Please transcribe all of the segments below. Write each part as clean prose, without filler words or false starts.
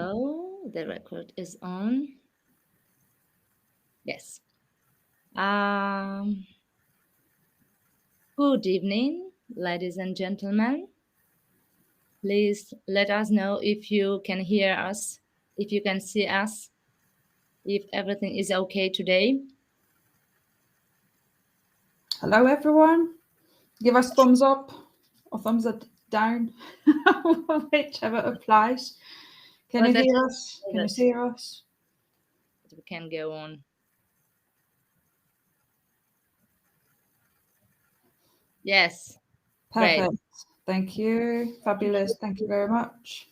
Oh, the record is on. Yes. Um, Good evening, ladies and gentlemen. Please let us know if you can hear us, if you can see us, if everything is okay today. Hello, everyone. Give us thumbs up or thumbs up down, whichever applies. Can But you that, hear us? Can you that see us? we can go on. Yes, great. Perfect. Thank you. Fabulous. Thank you very much.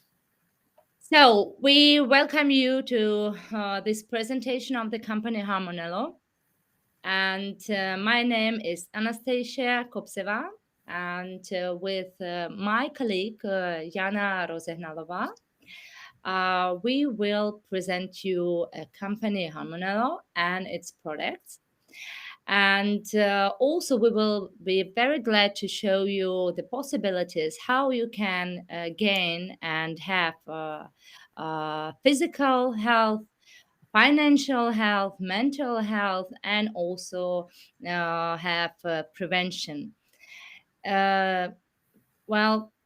So we welcome you to this presentation of the company Harmonello. And my name is Anastasiya Kobzeva. And with my colleague, Jana Rozehnalová, we will present you a company Harmonello and its products. And also, we will be very glad to show you the possibilities how you can gain and have physical health, financial health, mental health, and also have prevention. Uh,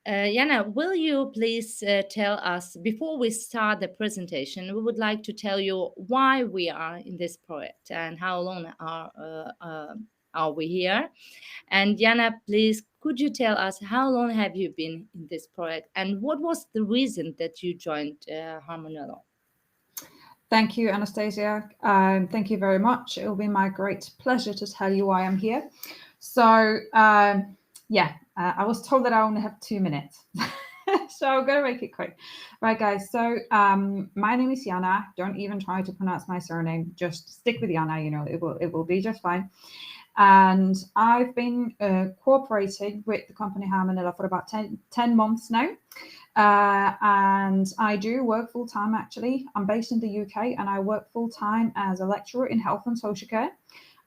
Jana, will you please tell us, before we start the presentation, we would like to tell you why we are in this project and how long are we here? And Jana, please, could you tell us how long have you been in this project and what was the reason that you joined Harmonello? Thank you, Anastasia. Thank you very much. It will be my great pleasure to tell you why I'm here. So, I was told that I only have 2 minutes. So I'm going to make it quick. Right, guys. So my name is Jana. Don't even try to pronounce my surname. Just stick with Jana. It will be just fine. And I've been cooperating with the company Harmonella for about 10 months now. And I do work full time actually. I'm based in the UK and I work full time as a lecturer in health and social care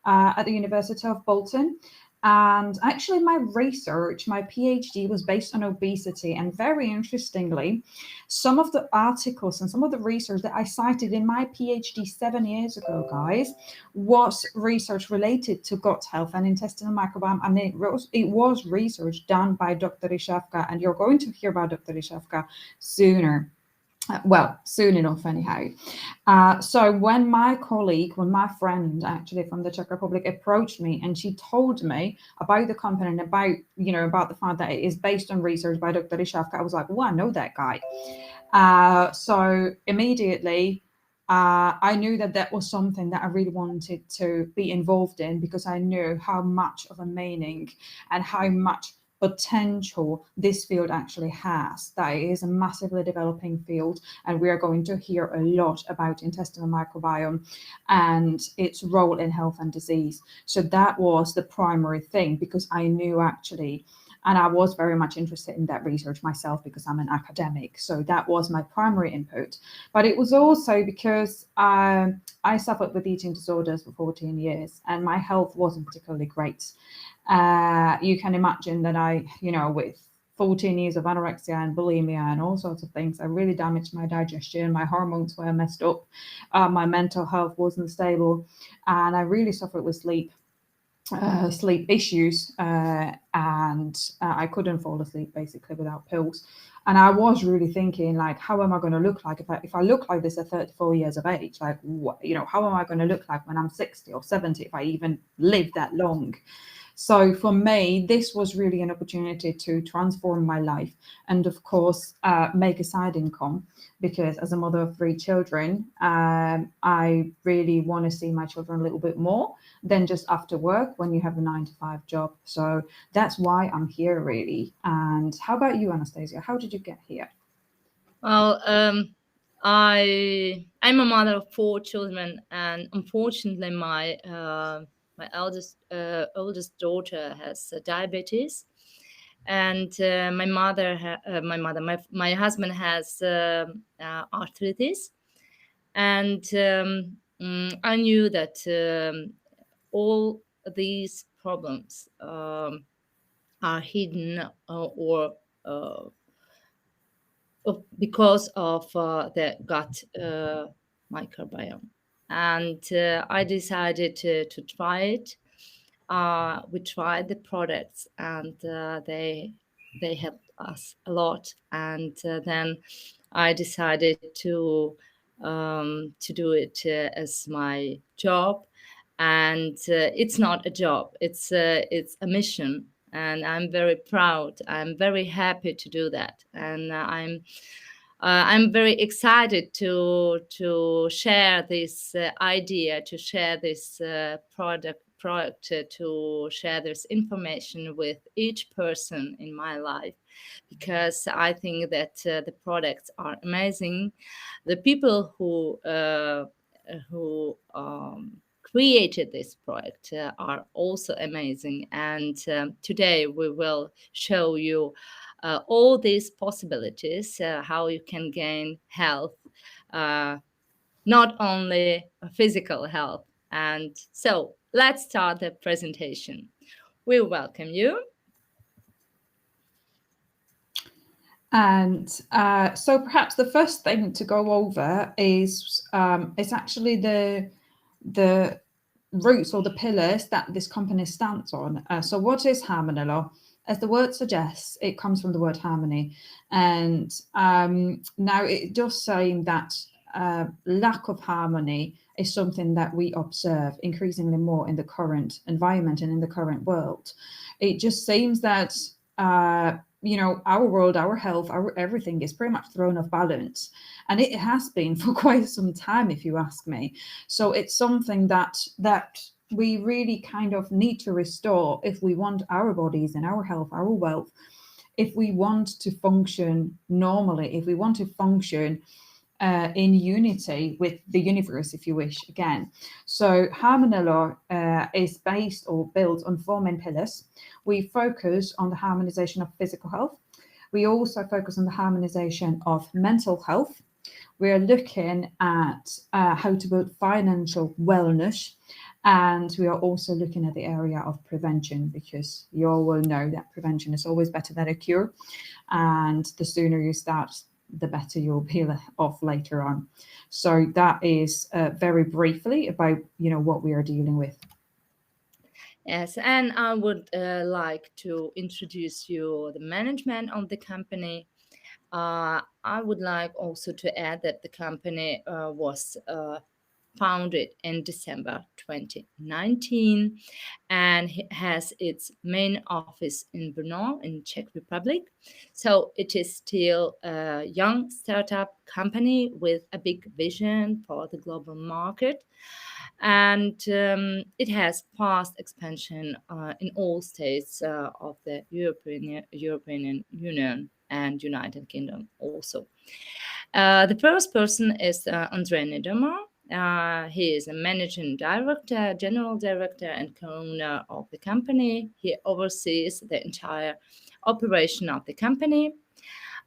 at the University of Bolton. And actually, my research, my PhD was based on obesity. And very interestingly, some of the articles and some of the research that I cited in my PhD 7 years ago, guys, was research related to gut health and intestinal microbiome. And it was research done by Dr. Ishafka. And you're going to hear about Dr. Ishafka sooner. Soon enough, anyhow. So when my friend actually from the Czech Republic approached me and she told me about the company and about the fact that it is based on research by Dr. Ishafka, I was like, well, I know that guy. So immediately, I knew that that was something that I really wanted to be involved in because I knew how much of a meaning and how much potential this field actually has. That it is a massively developing field, and we are going to hear a lot about intestinal microbiome and its role in health and disease. So that was the primary thing because I knew actually, and I was very much interested in that research myself because I'm an academic. So that was my primary input. But it was also because I suffered with eating disorders for 14 years and my health wasn't particularly great. You can imagine that with 14 years of anorexia and bulimia and all sorts of things, I really damaged my digestion. My hormones were messed up. My mental health wasn't stable. And I really suffered with sleep issues, and I couldn't fall asleep basically without pills. And I was really thinking, like, how am I going to look like if I look like this at 34 years of age? Like, what, how am I going to look like when I'm 60 or 70 if I even live that long? So for me, this was really an opportunity to transform my life and, of course, make a side income because as a mother of 3 children, I really want to see my children a little bit more than just after work when you have a 9 to 5 job. So that's why I'm here, really. And how about you, Anastasia? How did you get here? Well, I'm a mother of 4 children, and unfortunately, my oldest daughter has diabetes, and my husband has arthritis, and I knew that all these problems are hidden or because of the gut microbiome. And I decided to try it. We tried the products, and they helped us a lot. And then I decided to do it as my job. And it's not a job; it's a mission. And I'm very proud. I'm very happy to do that, and I'm very excited to share this idea, to share this product to share this information with each person in my life, because I think that the products are amazing. The people who created this product are also amazing, and today we will show you all these possibilities, how you can gain health, uh, not only physical health. And so let's start the presentation. We welcome you. And so perhaps the first thing to go over is it's actually the roots or the pillars that this company stands on. So what is Harmonella? As the word suggests, it comes from the word harmony. And now it does seem that lack of harmony is something that we observe increasingly more in the current environment and in the current world. It just seems that our world, our health, our everything is pretty much thrown off balance. And it has been for quite some time, if you ask me. So it's something that we really kind of need to restore if we want our bodies and our health, our wealth, if we want to function normally, if we want to function in unity with the universe, if you wish, again. So Harmonella is based or built on 4 main pillars. We focus on the harmonization of physical health. We also focus on the harmonization of mental health. We are looking at how to build financial wellness. And we are also looking at the area of prevention, because you all will know that prevention is always better than a cure. And the sooner you start, the better you'll be off later on. So that is very briefly about what we are dealing with. Yes, and I would like to introduce you the management of the company. I would like also to add that the company was founded in December 2019, and has its main office in Brno in Czech Republic. So it is still a young startup company with a big vision for the global market. And it has fast expansion in all states of the European Union and United Kingdom also. The first person is Andre Niedermer. He is a managing director, general director, and co-owner of the company. He oversees the entire operation of the company.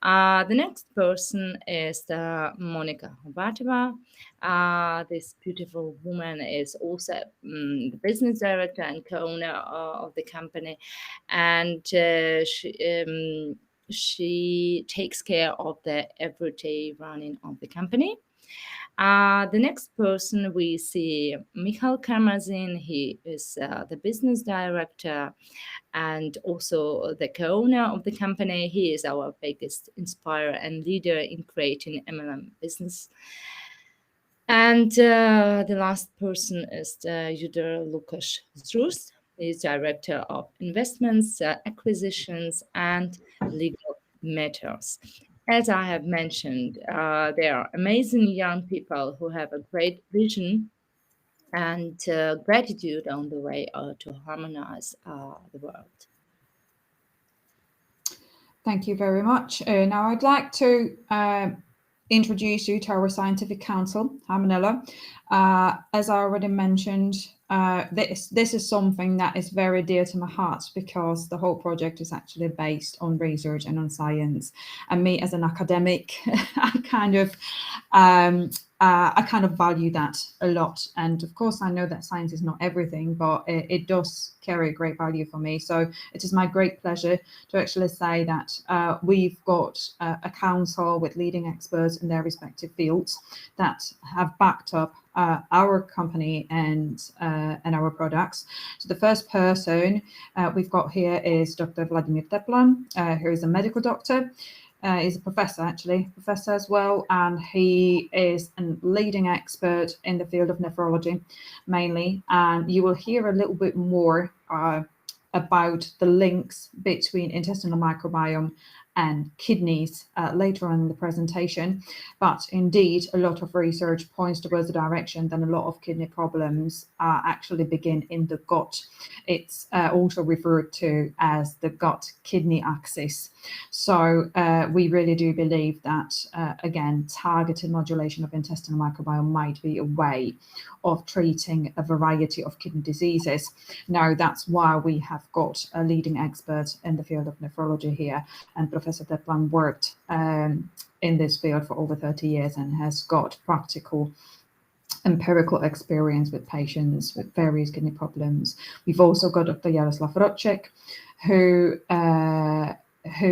The next person is Monika Horvatova. This beautiful woman is also the business director and co-owner of the company, and she takes care of the everyday running of the company. The next person we see, Michal Karmazin. He is the business director and also the co-owner of the company. He is our biggest inspirer and leader in creating MLM business. And the last person is Judor Lukasz Zdrus. He is director of investments, acquisitions, and legal matters. As I have mentioned, they are amazing young people who have a great vision and gratitude on the way to harmonize the world. Thank you very much. Now I'd like to introduce you to our scientific council, Harmonella. As I already mentioned, this is something that is very dear to my heart, because the whole project is actually based on research and on science. And me as an academic, I kind of I kind of value that a lot. And of course, I know that science is not everything, but it does carry a great value for me. So it is my great pleasure to actually say that we've got a council with leading experts in their respective fields that have backed up our company and our products. So the first person we've got here is Dr. Vladimir Teplan, who is a medical doctor. He's a professor as well, and he is a leading expert in the field of nephrology mainly. And you will hear a little bit more about the links between intestinal microbiome and kidneys later on in the presentation. But indeed, a lot of research points towards the direction that a lot of kidney problems actually begin in the gut. It's also referred to as the gut-kidney axis. So we really do believe that, again, targeted modulation of intestinal microbiome might be a way of treating a variety of kidney diseases. Now, that's why we have got a leading expert in the field of nephrology here, and Professor Teplan worked in this field for over 30 years and has got practical empirical experience with patients with various kidney problems. We've also got Dr. Jaroslav Roček, who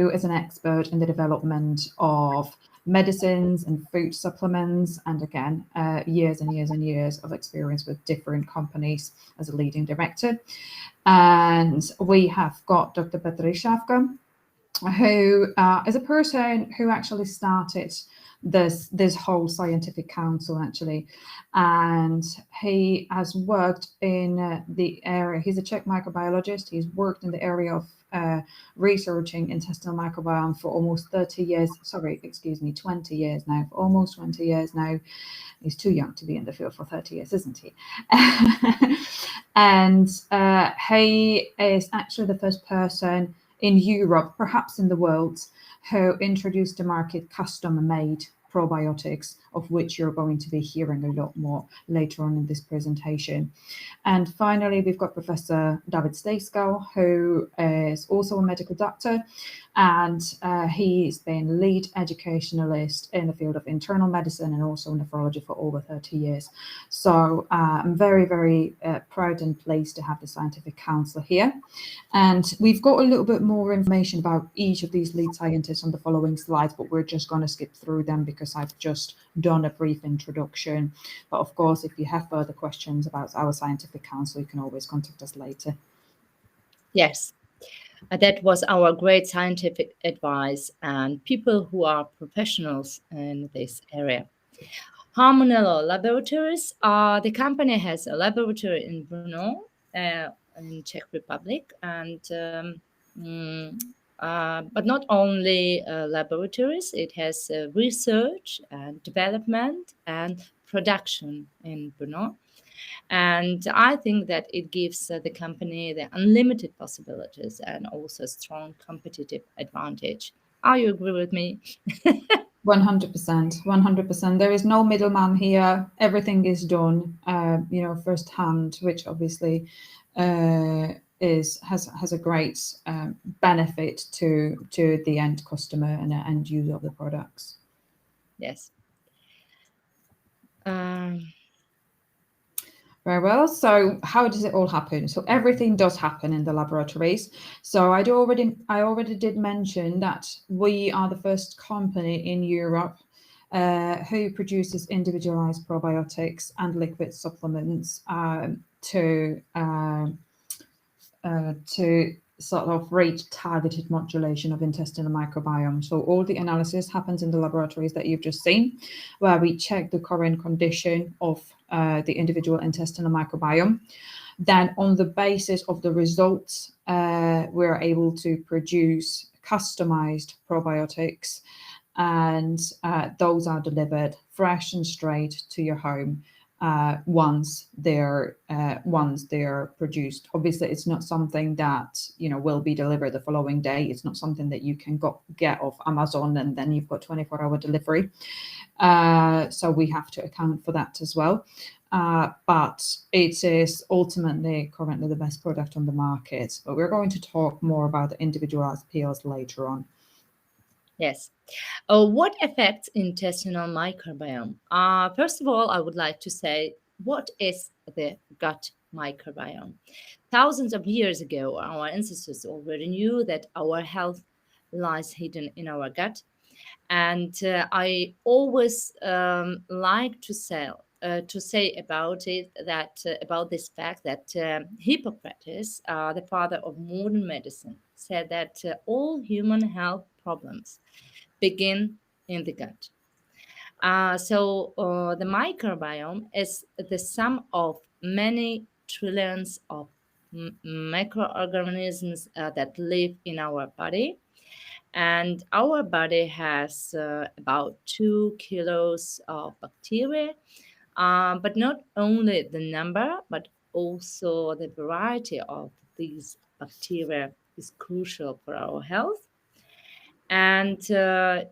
is an expert in the development of medicines and food supplements, and again, years and years and years of experience with different companies as a leading director. And we have got Dr. Petr Ryšavka, who is a person who actually started this whole scientific council actually, and he has worked in the area. He's a Czech microbiologist. He's worked in the area of researching intestinal microbiome for almost 20 years now. For almost 20 years now. He's too young to be in the field for 30 years, isn't he? And he is actually the first person in Europe, perhaps in the world, who introduced to market custom-made probiotics, of which you're going to be hearing a lot more later on in this presentation. And finally, we've got Professor David Stejskal, who is also a medical doctor, and he's been lead educationalist in the field of internal medicine and also nephrology for over 30 years. So I'm very, very proud and pleased to have the scientific council here. And we've got a little bit more information about each of these lead scientists on the following slides, but we're just going to skip through them because I've just done a brief introduction. But of course, if you have further questions about our scientific council, you can always contact us later. Yes, that was our great scientific advice and people who are professionals in this area. Harmonello Laboratories, the company has a laboratory in Brno, in Czech Republic, and but not only laboratories, it has research and development and production in Brno. And I think that it gives the company the unlimited possibilities and also strong competitive advantage. Are you agree with me? 100%. There is no middleman here. Everything is done, firsthand, which obviously has a great benefit to the end customer and the end user of the products. Yes. Very well. So how does it all happen? So everything does happen in the laboratories. So I already did mention that we are the first company in Europe who produces individualized probiotics and liquid supplements to sort of reach targeted modulation of intestinal microbiome. So all the analysis happens in the laboratories that you've just seen, where we check the current condition of the individual intestinal microbiome. Then on the basis of the results, we're able to produce customized probiotics, and those are delivered fresh and straight to your home once they're produced. Obviously, it's not something that will be delivered the following day. It's not something that you can get off Amazon and then you've got 24-hour delivery. So we have to account for that as well. But it is ultimately currently the best product on the market. But we're going to talk more about the individualized pills later on. Yes. What affects intestinal microbiome? First of all, I would like to say, what is the gut microbiome? Thousands of years ago, our ancestors already knew that our health lies hidden in our gut. And I always like to say about it that about this fact that Hippocrates, the father of modern medicine, said that all human health problems begin in the gut. So the microbiome is the sum of many trillions of microorganisms that live in our body. And our body has about 2 kilos of bacteria, but not only the number, but also the variety of these bacteria is crucial for our health. And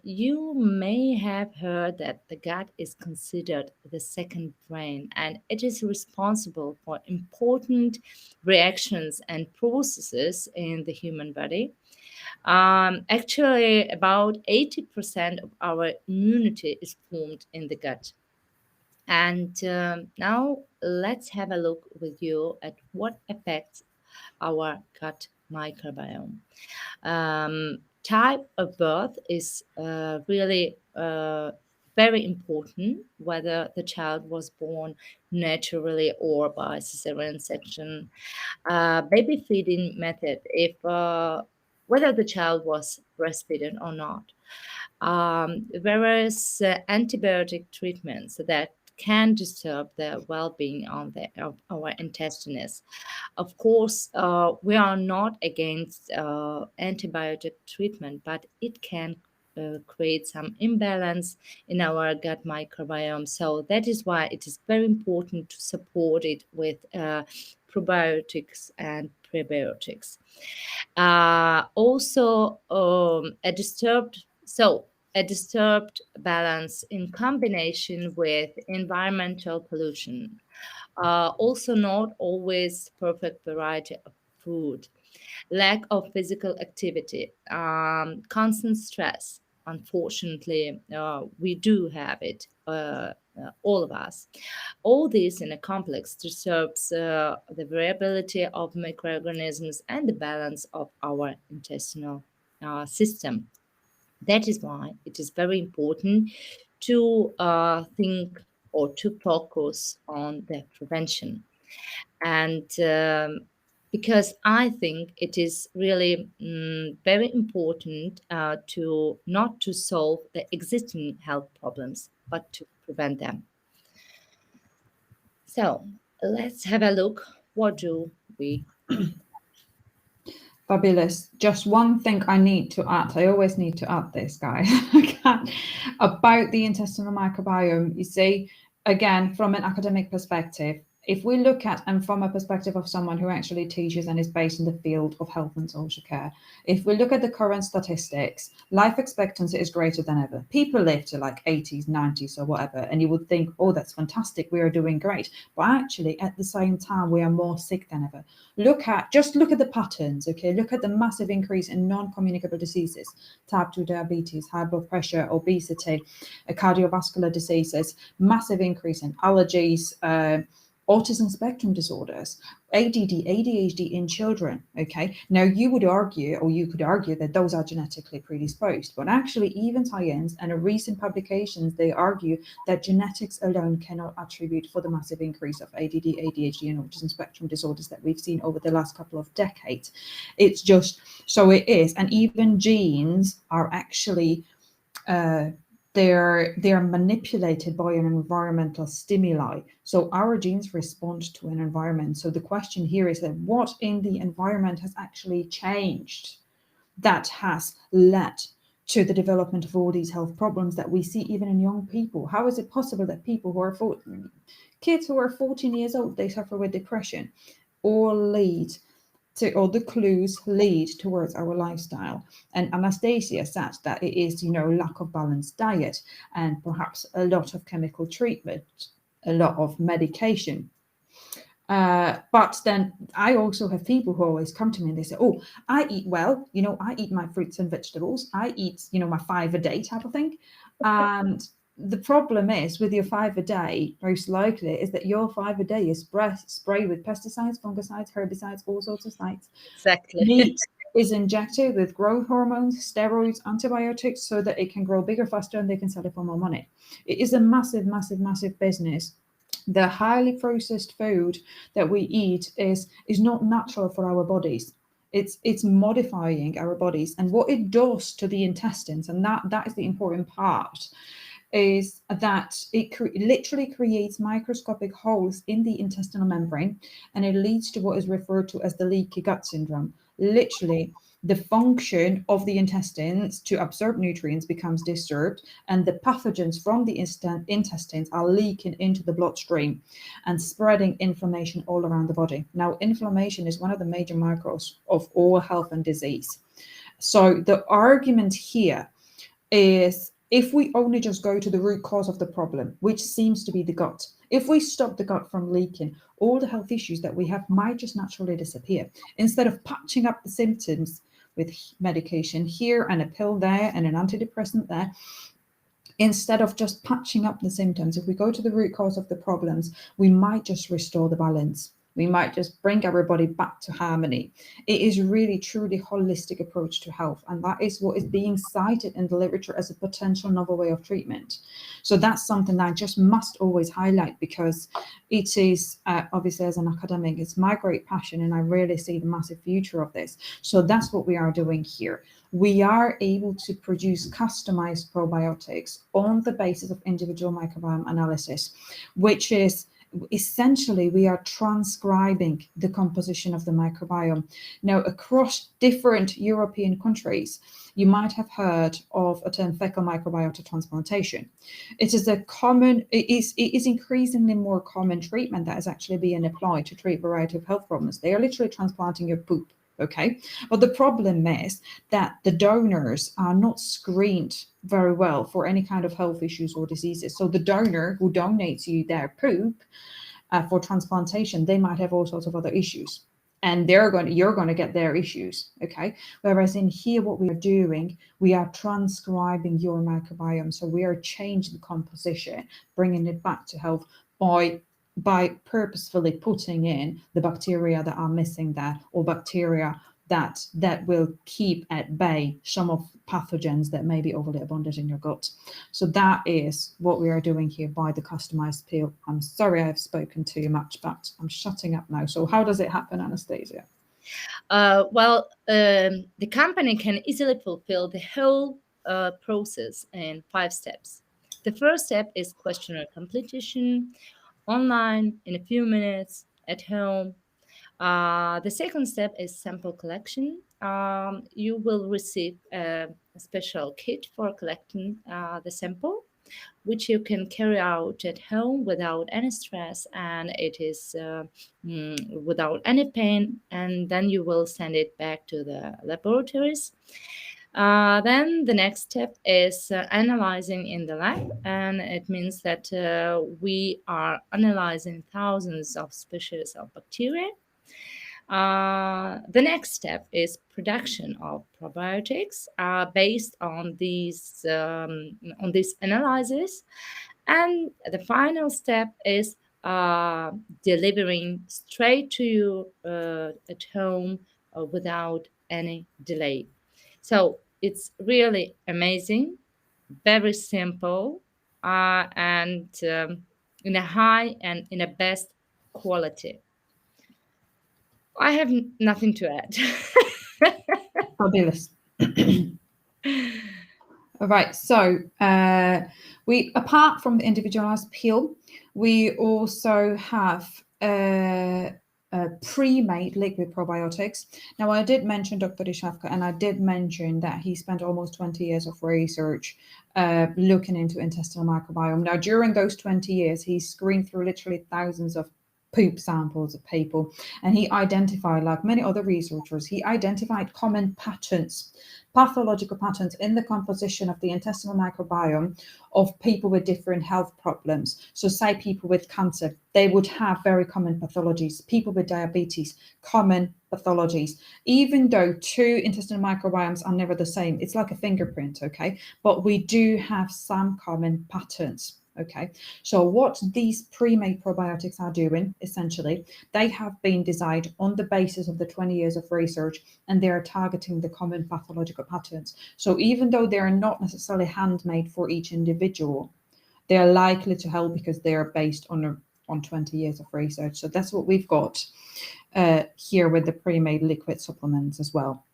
you may have heard that the gut is considered the second brain, and it is responsible for important reactions and processes in the human body. Actually, about 80% of our immunity is formed in the gut. And now let's have a look with you at what affects our gut microbiome. Type of birth is really very important, whether the child was born naturally or by cesarean section. Baby feeding method, if whether the child was breastfeeding or not. Whereas antibiotic treatments that can disturb the well-being of our intestines. Of course, we are not against antibiotic treatment, but it can create some imbalance in our gut microbiome. So that is why it is very important to support it with probiotics and prebiotics. Also, a disturbed balance in combination with environmental pollution, also not always perfect variety of food, lack of physical activity, constant stress. Unfortunately, we do have it, all of us. All this in a complex disturbs the variability of microorganisms and the balance of our intestinal system. That is why it is very important to think or to focus on the prevention. And because I think it is really very important to not to solve the existing health problems, but to prevent them. So let's have a look. What do we do? Fabulous. Just one thing I need to add. I always need to add this, guys. I can't. About the intestinal microbiome. You see, again, from an academic perspective, if we look at, and from a perspective of someone who actually teaches and is based in the field of health and social care, if we look at the current statistics, life expectancy is greater than ever. People live to like 80s, 90s, or whatever, and you would think, oh, that's fantastic, we are doing great. But actually, at the same time, we are more sick than ever. Just look at the patterns, okay? Look at the massive increase in non-communicable diseases, type 2 diabetes, high blood pressure, obesity, cardiovascular diseases, massive increase in allergies, autism spectrum disorders, ADD, ADHD in children, okay? Now, you would argue, or you could argue that those are genetically predisposed, but actually even science and recent publications, they argue that genetics alone cannot attribute for the massive increase of ADD, ADHD, and autism spectrum disorders that we've seen over the last couple of decades. It's just, so it is, and even genes are actually, they're manipulated by an environmental stimuli. So our genes respond to an environment. So the question here is that what in the environment has actually changed that has led to the development of all these health problems that we see even in young people? How is it possible that people who are kids who are 14 years old, they suffer with depression, or the clues lead towards our lifestyle? And Anastasiya said that it is, lack of balanced diet and perhaps a lot of chemical treatment, a lot of medication. But then I also have people who always come to me and they say, oh, I eat well, I eat my fruits and vegetables. I eat, my 5 a day type of thing. And the problem is with your 5 a day, most likely, is that your 5 a day is sprayed with pesticides, fungicides, herbicides, all sorts of sites. Exactly. Meat is injected with growth hormones, steroids, antibiotics, so that it can grow bigger, faster, and they can sell it for more money. It is a massive, massive, massive business. The highly processed food that we eat is not natural for our bodies. It's modifying our bodies, and what it does to the intestines, and that is the important part, is that it literally creates microscopic holes in the intestinal membrane, and it leads to what is referred to as the leaky gut syndrome. Literally, the function of the intestines to absorb nutrients becomes disturbed, and the pathogens from the intestines are leaking into the bloodstream and spreading inflammation all around the body. Now, inflammation is one of the major markers of all health and disease. So the argument here is, if we only just go to the root cause of the problem, which seems to be the gut, if we stop the gut from leaking, all the health issues that we have might just naturally disappear. Instead of patching up the symptoms with medication here and a pill there and an antidepressant there, instead of just patching up the symptoms, if we go to the root cause of the problems, we might just restore the balance. We might just bring everybody back to harmony. It is really, truly holistic approach to health. And that is what is being cited in the literature as a potential novel way of treatment. So that's something that I just must always highlight, because it is, obviously, as an academic, it's my great passion, and I really see the massive future of this. So that's what we are doing here. We are able to produce customized probiotics on the basis of individual microbiome analysis, which is essentially we are transcribing the composition of the microbiome. Now, across different European countries, you might have heard of a term fecal microbiota transplantation. It is increasingly more common treatment that is actually being applied to treat a variety of health problems. They are literally transplanting your poop. Okay, but the problem is that the donors are not screened very well for any kind of health issues or diseases. So the donor who donates you their poop for transplantation, they might have all sorts of other issues, and you're going to get their issues. Okay, whereas in here, what we are doing, we are transcribing your microbiome. So we are changing the composition, bringing it back to health by purposefully putting in the bacteria that are missing there, or bacteria that will keep at bay some of pathogens that may be overly abundant in your gut. So that is what we are doing here by the customized peel. I'm sorry I've spoken too much, but I'm shutting up now. So how does it happen, Anastasiya? The company can easily fulfill the whole process in 5 steps. The first step is questionnaire completion, online, in a few minutes, at home. The second step is sample collection. You will receive a special kit for collecting the sample, which you can carry out at home without any stress, and it is without any pain, and then you will send it back to the laboratories. Then the next step is analyzing in the lab, and it means that we are analyzing thousands of species of bacteria. The next step is production of probiotics based on these analysis, and the final step is delivering straight to you at home without any delay. So it's really amazing, very simple, and in a high and in a best quality. I have nothing to add. Fabulous. All right, so we, apart from the individualized peel, we also have pre-made liquid probiotics. Now, I did mention Dr. Rishavka, and I did mention that he spent almost 20 years of research looking into intestinal microbiome. Now, during those 20 years, he screened through literally thousands of poop samples of people, and he identified, like many other researchers, he identified common patterns, pathological patterns in the composition of the intestinal microbiome of people with different health problems. So say people with cancer, they would have very common pathologies. People with diabetes, common pathologies. Even though two intestinal microbiomes are never the same, it's like a fingerprint, okay? But we do have some common patterns. Okay, so what these pre-made probiotics are doing, essentially, they have been designed on the basis of the 20 years of research, and they are targeting the common pathological patterns. So even though they are not necessarily handmade for each individual, they are likely to help because they are based on 20 years of research. So that's what we've got here with the pre-made liquid supplements as well.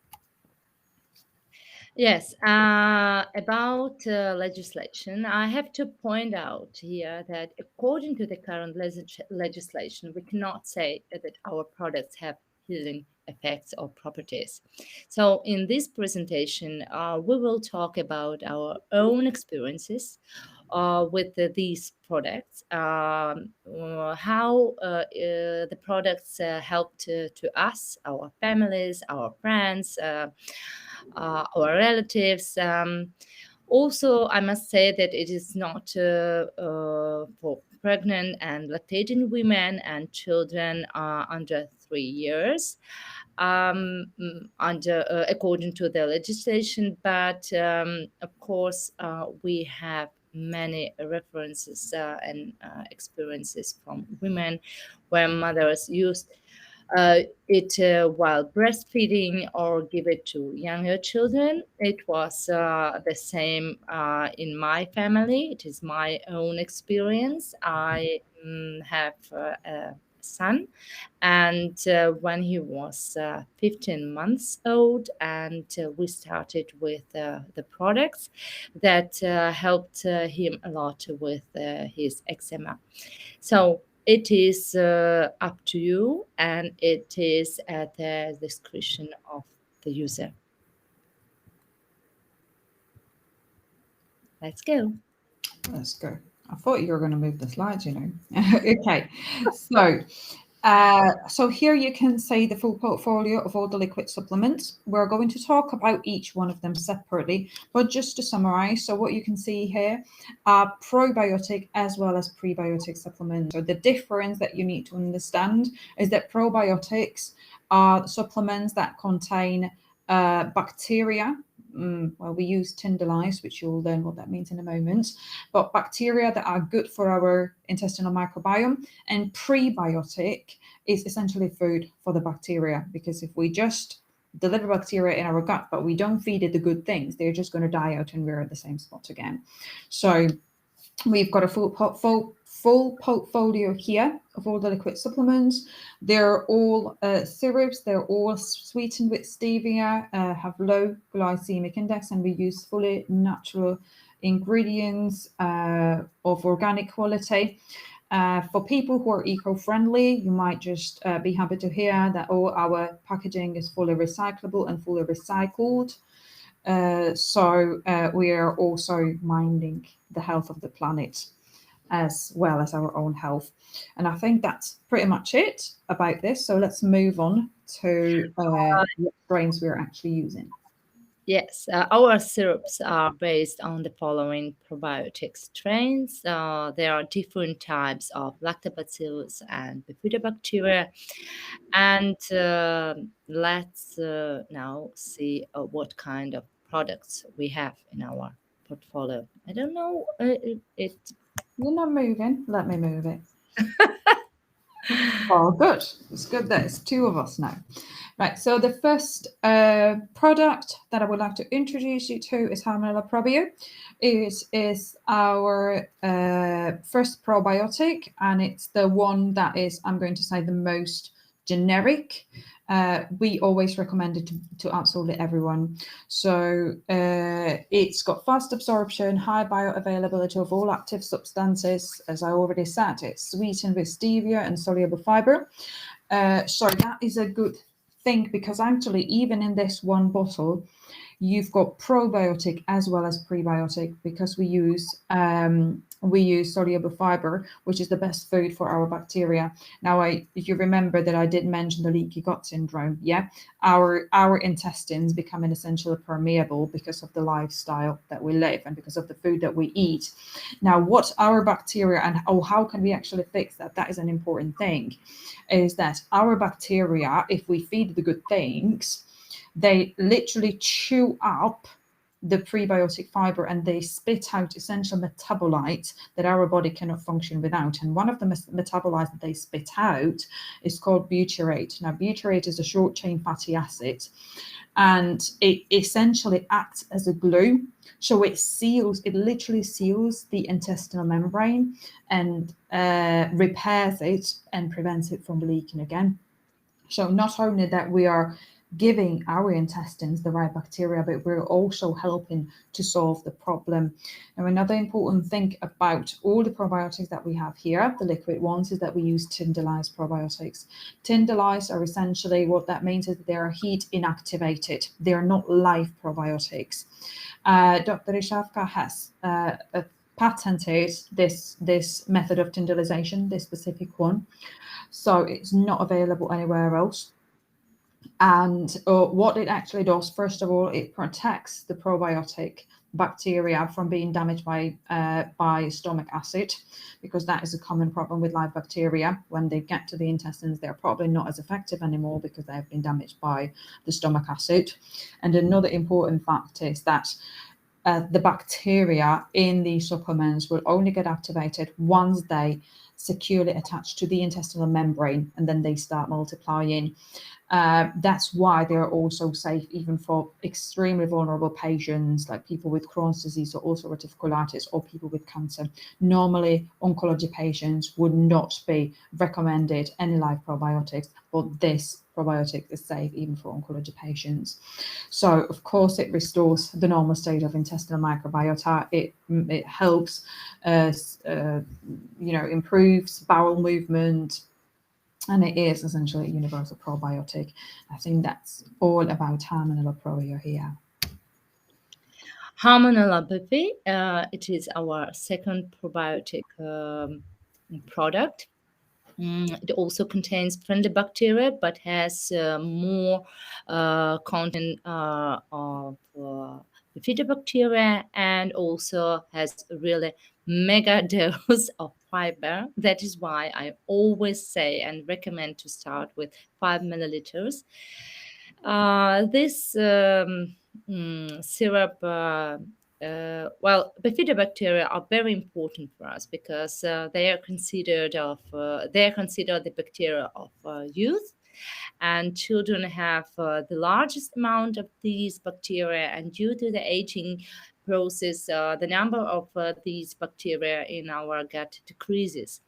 Yes, about legislation, I have to point out here that according to the current legislation, we cannot say that our products have healing effects or properties. So, in this presentation, we will talk about our own experiences with these products, how the products helped to us, our families, our friends, our relatives. Also, I must say that it is not for pregnant and lactating women and children under 3 years, under according to the legislation. But of course, we have many references and experiences from women where mothers used it while breastfeeding or give it to younger children. It was the same in my family. It is my own experience. I have a son, and when he was 15 months old, and we started with the products that helped him a lot with his eczema. So it is up to you, and it is at the discretion of the user. Let's go. Let's go. I thought you were going to move the slides, you know. Okay, so here you can see the full portfolio of all the liquid supplements. We're going to talk about each one of them separately, but just to summarize, so what you can see here are probiotic as well as prebiotic supplements. So the difference that you need to understand is that probiotics are supplements that contain bacteria. Well, we use Tyndall-ice, which you'll learn what that means in a moment, but bacteria that are good for our intestinal microbiome. And prebiotic is essentially food for the bacteria, because if we just deliver bacteria in our gut, but we don't feed it the good things, they're just going to die out and we're at the same spot again. So we've got a full portfolio here of all the liquid supplements. They're all syrups. They're all sweetened with stevia, have low glycemic index, and we use fully natural ingredients of organic quality. For people who are eco-friendly, you might just be happy to hear that all our packaging is fully recyclable and fully recycled. So we are also minding the health of the planet as well as our own health. And I think that's pretty much it about this. So let's move on to what strains we're actually using. Yes, our syrups are based on the following probiotic strains. There are different types of lactobacillus and bifidobacteria. And let's now see what kind of products we have in our portfolio. I don't know. You're not moving. Let me move it. Oh, good. It's good that it's two of us now. Right, so the first product that I would like to introduce you to is Salmonella Probio. It is our first probiotic, and it's the one that is, I'm going to say, the most generic. We always recommend it to absolutely everyone. So it's got fast absorption, high bioavailability of all active substances. As I already said, it's sweetened with stevia and soluble fiber. So that is a good thing, because actually even in this one bottle, you've got probiotic as well as prebiotic, because we use soluble fiber, which is the best food for our bacteria. Now, if you remember that I did mention the leaky gut syndrome, yeah, our intestines becoming essentially permeable because of the lifestyle that we live and because of the food that we eat. Now, what our bacteria and how can we actually fix that? That is an important thing, is that our bacteria, if we feed the good things, they literally chew up the prebiotic fiber and they spit out essential metabolites that our body cannot function without. And one of the metabolites that they spit out is called butyrate. Now, butyrate is a short chain fatty acid, and it essentially acts as a glue. So it literally seals the intestinal membrane and repairs it and prevents it from leaking again. So not only that we are giving our intestines the right bacteria, but we're also helping to solve the problem. Now, another important thing about all the probiotics that we have here, the liquid ones, is that we use tyndallized probiotics. Tyndallized are essentially, what that means is that they are heat inactivated. They are not live probiotics. Dr. Rishavka has patented this method of tyndallization, this specific one. So it's not available anywhere else. And what it actually does, first of all, it protects the probiotic bacteria from being damaged by stomach acid, because that is a common problem with live bacteria. When they get to the intestines, they're probably not as effective anymore because they have been damaged by the stomach acid. And another important fact is that the bacteria in these supplements will only get activated once they securely attach to the intestinal membrane, and then they start multiplying. That's why they're also safe even for extremely vulnerable patients, like people with Crohn's disease or ulcerative colitis or people with cancer. Normally, oncology patients would not be recommended any live probiotics, but this probiotic is safe even for oncology patients. So, of course, it restores the normal state of intestinal microbiota. It helps improves bowel movement, and it is essentially a universal probiotic. I think that's all about Harmonella Pro here. Harmonella Bifi, it is our second probiotic product. It also contains friendly bacteria, but has more content of bifidobacteria, and also has a really mega dose of fiber. That is why I always say and recommend to start with 5 milliliters. This syrup, bifidobacteria are very important for us because they are considered the bacteria of youth, and children have the largest amount of these bacteria. And due to the aging process, the number of these bacteria in our gut decreases.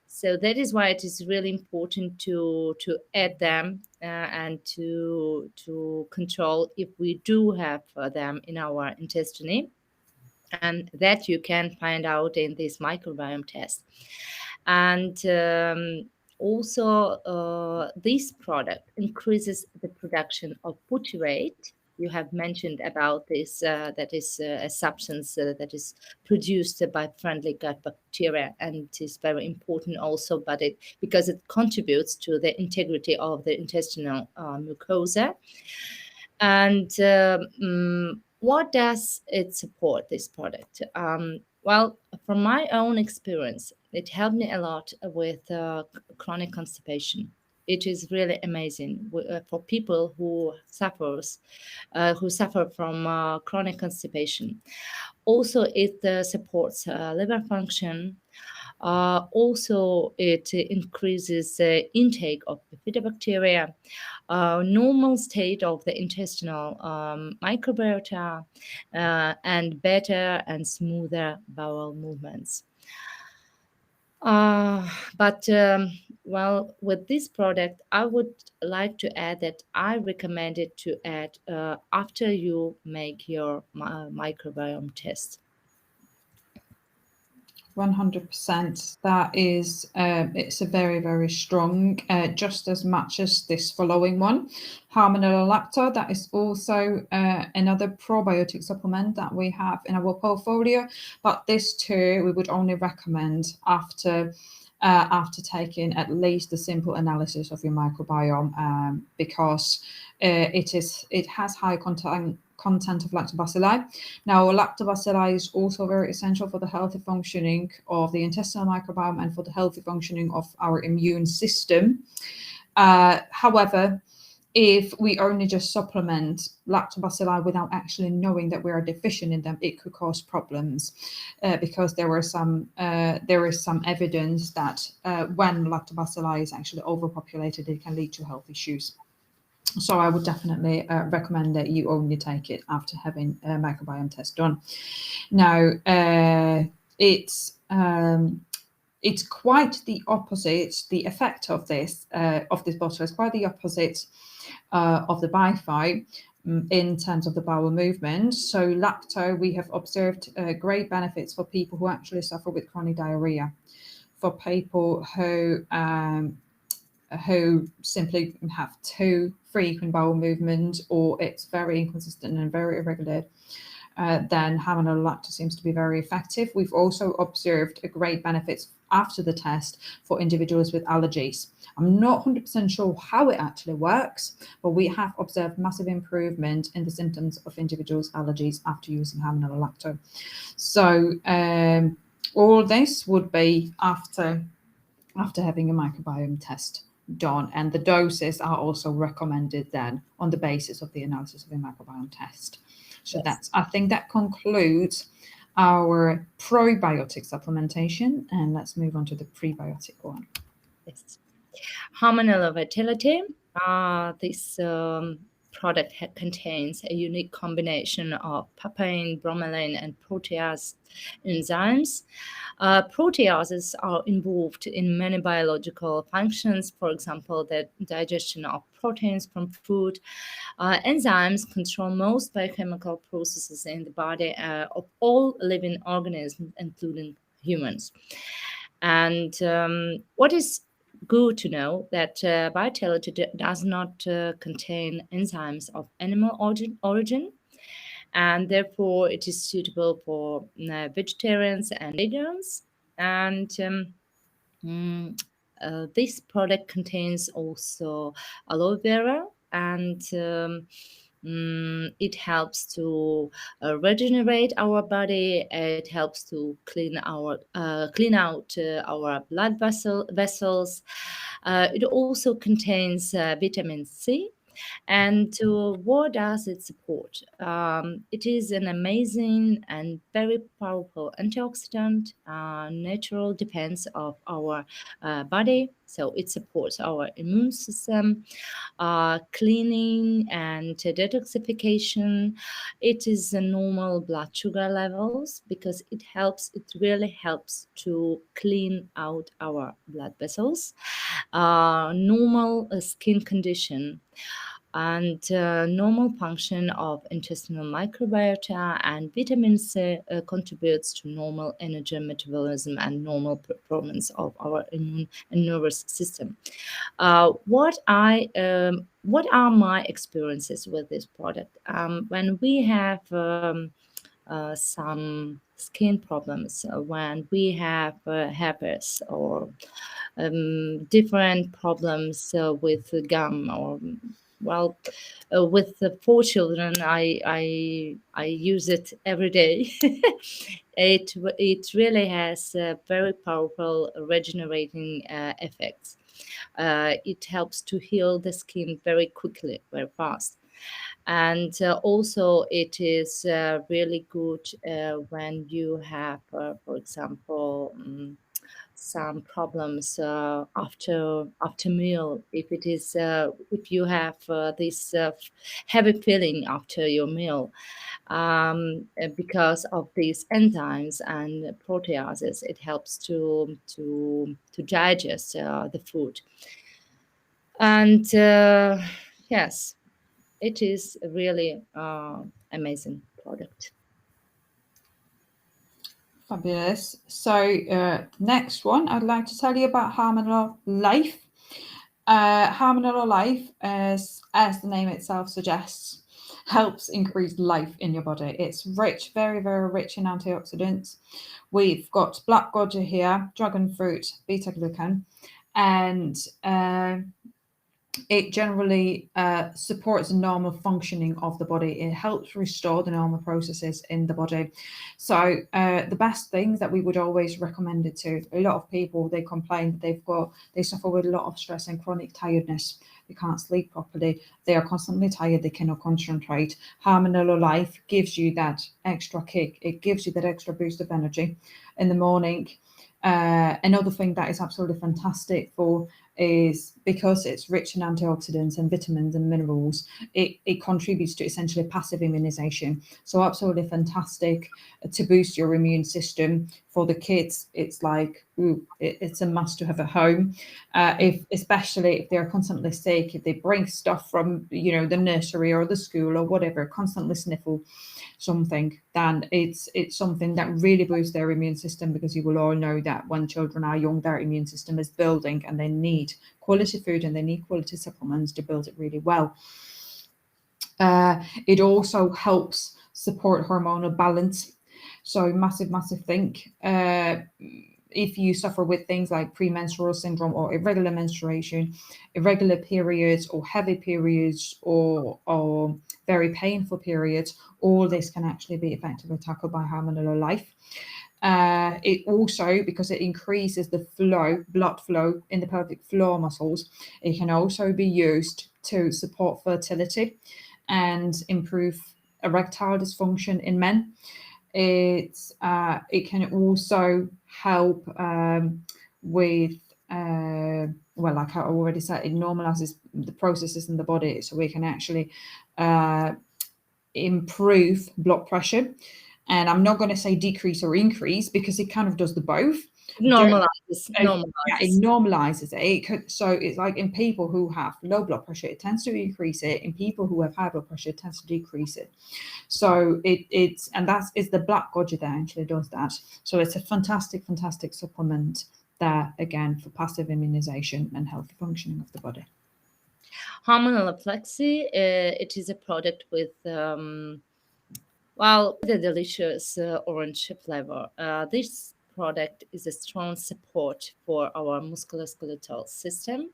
So that is why it is really important to add them and to control if we do have them in our intestine, and that you can find out in this microbiome test. And also, this product increases the production of butyrate. You have mentioned about this, that is a substance that is produced by friendly gut bacteria, and it is very important also, because it contributes to the integrity of the intestinal mucosa. And what does it support, this product? Well, from my own experience, it helped me a lot with chronic constipation. It is really amazing for people who suffer from chronic constipation. Also, it supports liver function. Also, it increases the intake of bifidobacteria, normal state of the intestinal microbiota, and better and smoother bowel movements. But with this product, I would like to add that I recommend it to add after you make your microbiome test. 100%. That is, it's a very, very strong, just as much as this following one, Harmonella lacto. That is also another probiotic supplement that we have in our portfolio. But this too, we would only recommend after taking at least a simple analysis of your microbiome, because it has high content of lactobacilli. Now, lactobacilli is also very essential for the healthy functioning of the intestinal microbiome and for the healthy functioning of our immune system. However, if we only just supplement lactobacilli without actually knowing that we are deficient in them, it could cause problems, because there is some evidence that when lactobacilli is actually overpopulated, it can lead to health issues. So I would definitely recommend that you only take it after having a microbiome test done. Now, it's quite the opposite. The effect of this bottle is quite the opposite of the Bi-Fi in terms of the bowel movement. So lacto, we have observed great benefits for people who actually suffer with chronic diarrhea, for people who simply have too frequent bowel movement, or it's very inconsistent and very irregular, then Harmonella lacto seems to be very effective. We've also observed a great benefits after the test for individuals with allergies. I'm not 100% sure how it actually works, but we have observed massive improvement in the symptoms of individuals' allergies after using Harmonella lacto. So all this would be after having a microbiome test done, and the doses are also recommended then on the basis of the analysis of a microbiome test. So Yes. I think that concludes our probiotic supplementation, and let's move on to the prebiotic one. Yes. Hormonal vitality. This product contains a unique combination of papain, bromelain, and protease enzymes. Proteases are involved in many biological functions, for example, the digestion of proteins from food. Enzymes control most biochemical processes in the body of all living organisms, including humans. And what is good to know that Vitality does not contain enzymes of animal origin, and therefore it is suitable for vegetarians and vegans. And this product contains also aloe vera, and it helps to regenerate our body. It helps to clean out our blood vessels. It also contains vitamin C. And what does it support? It is an amazing and very powerful antioxidant, natural defense of our body. So it supports our immune system, cleaning and detoxification. It is a normal blood sugar levels because it really helps to clean out our blood vessels. Normal skin condition and normal function of intestinal microbiota, and vitamin C contributes to normal energy metabolism and normal performance of our immune and nervous system. What are my experiences with this product? When we have some skin problems, when we have herpes or different problems with gum, or well, with the 4 children, I use it every day. It really has very powerful regenerating effects. It helps to heal the skin very quickly, very fast. And also, it is really good when you have, for example, some problems after meal. If you have this heavy feeling after your meal, because of these enzymes and proteases, it helps to digest the food. And yes, it is a really amazing product. Fabulous. So, next one, I'd like to tell you about Hormonal Life. Hormonal Life, as the name itself suggests, helps increase life in your body. It's rich, very, very rich in antioxidants. We've got black goji here, dragon fruit, beta glucan, and it generally supports the normal functioning of the body. It helps restore the normal processes in the body. So the best things that we would always recommend it to, a lot of people, they complain that they suffer with a lot of stress and chronic tiredness. They can't sleep properly. They are constantly tired. They cannot concentrate. Hormonal Life gives you that extra kick. It gives you that extra boost of energy in the morning. Another thing that is absolutely fantastic for is because it's rich in antioxidants and vitamins and minerals, it contributes to essentially passive immunization. So absolutely fantastic to boost your immune system. For the kids, it's like, it's a must to have at home. Especially if they're constantly sick, if they bring stuff from, the nursery or the school or whatever, constantly sniffle something, then it's something that really boosts their immune system, because you will all know that when children are young, their immune system is building and they need quality food and they need quality supplements to build it really well. It also helps support hormonal balance. So massive thing. If you suffer with things like premenstrual syndrome or irregular menstruation, irregular periods or heavy periods or very painful periods, all this can actually be effectively tackled by Hormonal Life. It also, because it increases the blood flow in the pelvic floor muscles, it can also be used to support fertility and improve erectile dysfunction in men. It can also help with like I already said, it normalizes the processes in the body, so we can actually improve blood pressure. And I'm not going to say decrease or increase, because it kind of does the both. Normalizes. Yeah, it normalizes it. So it's like in people who have low blood pressure, it tends to increase it. In people who have high blood pressure, it tends to decrease it. So it's the black goji that actually does that. So it's a fantastic supplement there, again, for passive immunization and healthy functioning of the body. Hormonal Flexi, it is a product with the delicious orange flavor. This product is a strong support for our musculoskeletal system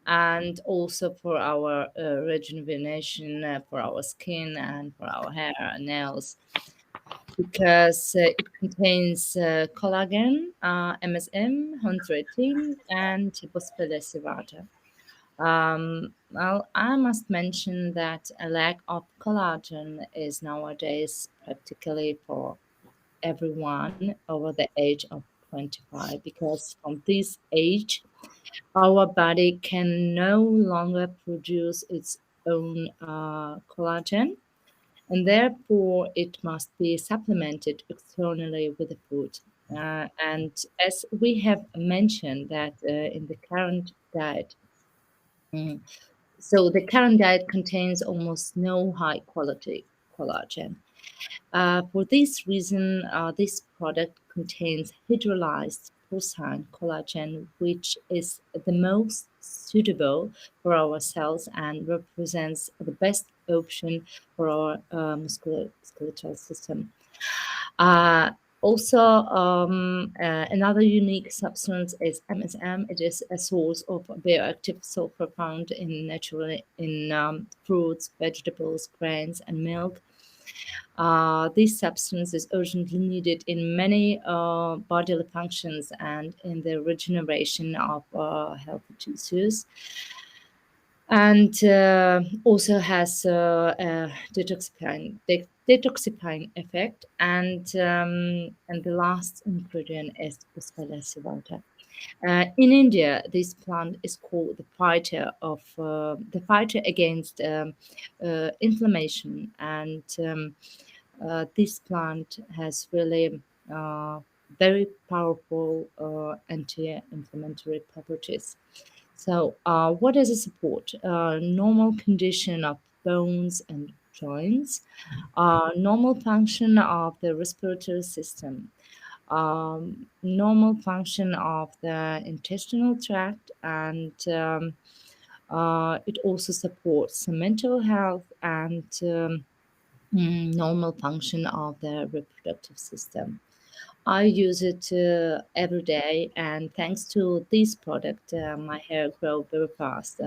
and also for our rejuvenation, for our skin and for our hair and nails, because it contains collagen, MSM, chondroitin, and phosphorylate. I must mention that a lack of collagen is nowadays practically for everyone over the age of 25, because from this age, our body can no longer produce its own collagen, and therefore it must be supplemented externally with the food. And as we have mentioned that in the current diet, mm, so the current diet contains almost no high quality collagen. For this reason, this product contains hydrolyzed porcine collagen, which is the most suitable for our cells and represents the best option for our musculoskeletal system. Also, another unique substance is MSM. It is a source of bioactive sulfur found naturally in fruits, vegetables, grains, and milk. This substance is urgently needed in many bodily functions and in the regeneration of healthy tissues, and also has a detoxifying effect. And the last ingredient is Puspalya. In India, this plant is called the fighter against inflammation, and this plant has really very powerful anti-inflammatory properties. So, what does it support? Normal condition of bones and joints, normal function of the respiratory system, normal function of the intestinal tract, and it also supports the mental health and normal function of the reproductive system. I use it every day, and thanks to this product, my hair grow very fast,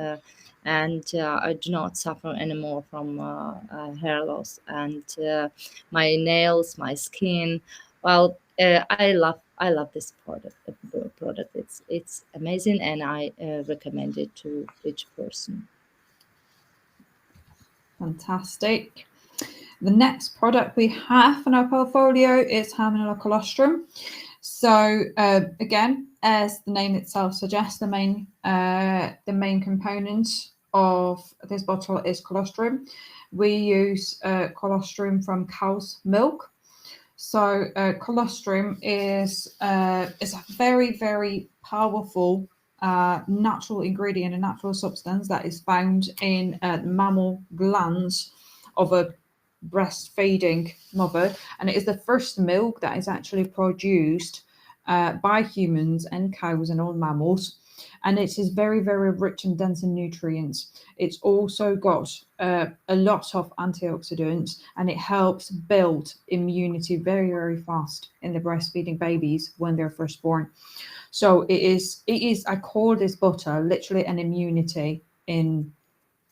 and I do not suffer anymore from hair loss. And my nails, my skin, well, I love this product. The product, it's amazing, and I recommend it to each person. Fantastic. The next product we have in our portfolio is Hormonella colostrum. So again, as the name itself suggests, the main component of this bottle is colostrum. We use colostrum from cow's milk. So colostrum is a very, very powerful natural ingredient, a natural substance that is found in mammal glands of a breastfeeding mother, and it is the first milk that is actually produced by humans and cows and all mammals. And it is very, very rich and dense in nutrients. It's also got a lot of antioxidants, and it helps build immunity very, very fast in the breastfeeding babies when they're first born. So it is. I call this butter literally an immunity in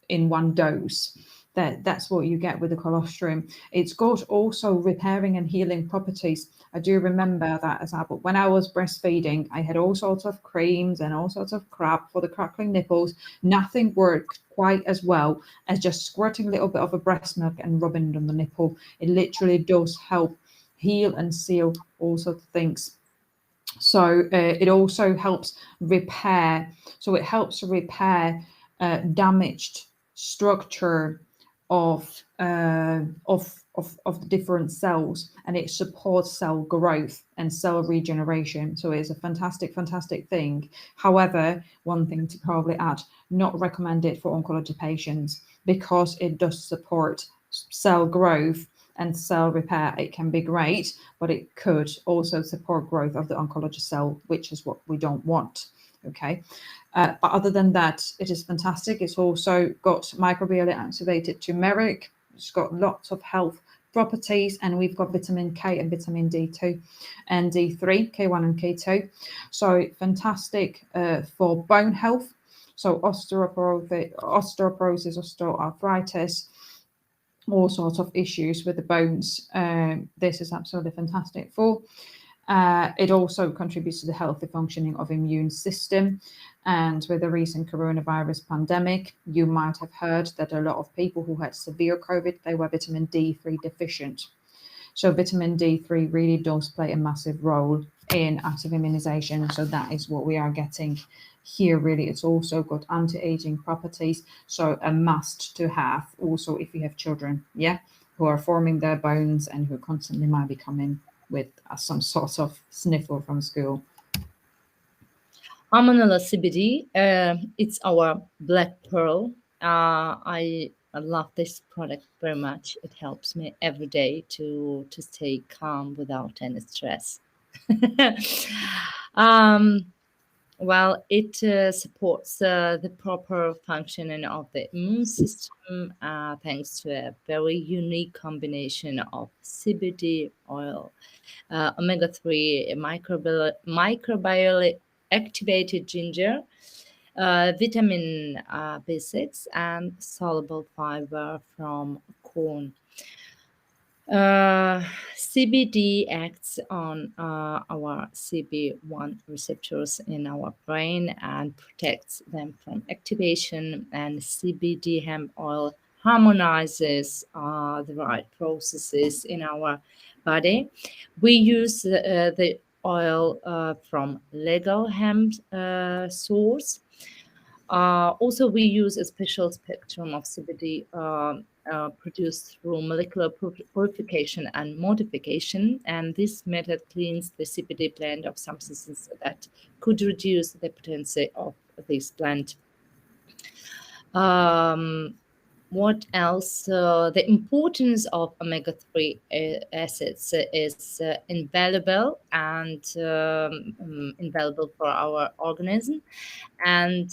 one dose. That's what you get with the colostrum. It's got also repairing and healing properties. I do remember that as well. When I was breastfeeding, I had all sorts of creams and all sorts of crap for the crackling nipples. Nothing worked quite as well as just squirting a little bit of a breast milk and rubbing it on the nipple. It literally does help heal and seal all sorts of things. So it also helps repair. So it helps repair damaged structure of the different cells, and it supports cell growth and cell regeneration. So it's a fantastic thing. However, one thing to probably add: not recommended for oncology patients because it does support cell growth and cell repair. It can be great, but it could also support growth of the oncology cell, which is what we don't want. Okay. But other than that, it is fantastic. It's also got microbially activated turmeric. It's got lots of health properties, and we've got vitamin K and vitamin D2 and D3, K1 and K2. So fantastic for bone health. So osteoporosis, osteoarthritis, all sorts of issues with the bones. This is absolutely fantastic for. It also contributes to the healthy functioning of immune system. And with the recent coronavirus pandemic, you might have heard that a lot of people who had severe COVID, they were vitamin D3 deficient. So vitamin D3 really does play a massive role in active immunization. So that is what we are getting here. Really, it's also got anti-aging properties. So a must to have also if you have children, yeah, who are forming their bones and who constantly might be coming with some sort of sniffle from school. Hormonella CBD, it's our black pearl. I love this product very much. It helps me every day to stay calm without any stress. um, well, it supports the proper functioning of the immune system thanks to a very unique combination of CBD oil, omega-3 microbially activated ginger, vitamin B6, and soluble fiber from corn. CBD acts on our CB1 receptors in our brain and protects them from activation. And CBD hemp oil harmonizes the right processes in our body. We use the oil from legal hemp source. Also, we use a special spectrum of CBD produced through molecular purification and modification, and this method cleans the CBD blend of substances that could reduce the potency of this blend. Um, What else? The importance of omega-3 acids is invaluable and invaluable for our organism, and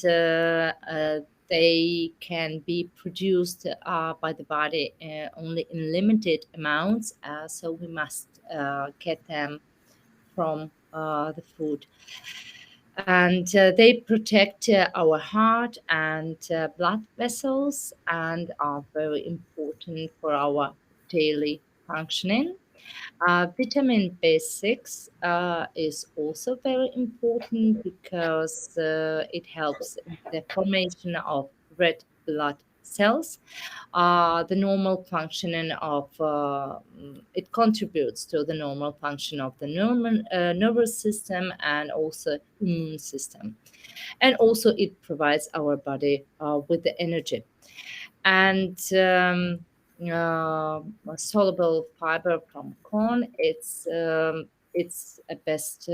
they can be produced by the body only in limited amounts, so we must get them from the food. And they protect our heart and blood vessels and are very important for our daily functioning. Vitamin B6 is also very important because it helps in the formation of red blood cells, the normal functioning of it contributes to the normal function of the nervous system and also immune system, and also it provides our body with the energy. And soluble fiber from corn, it's a best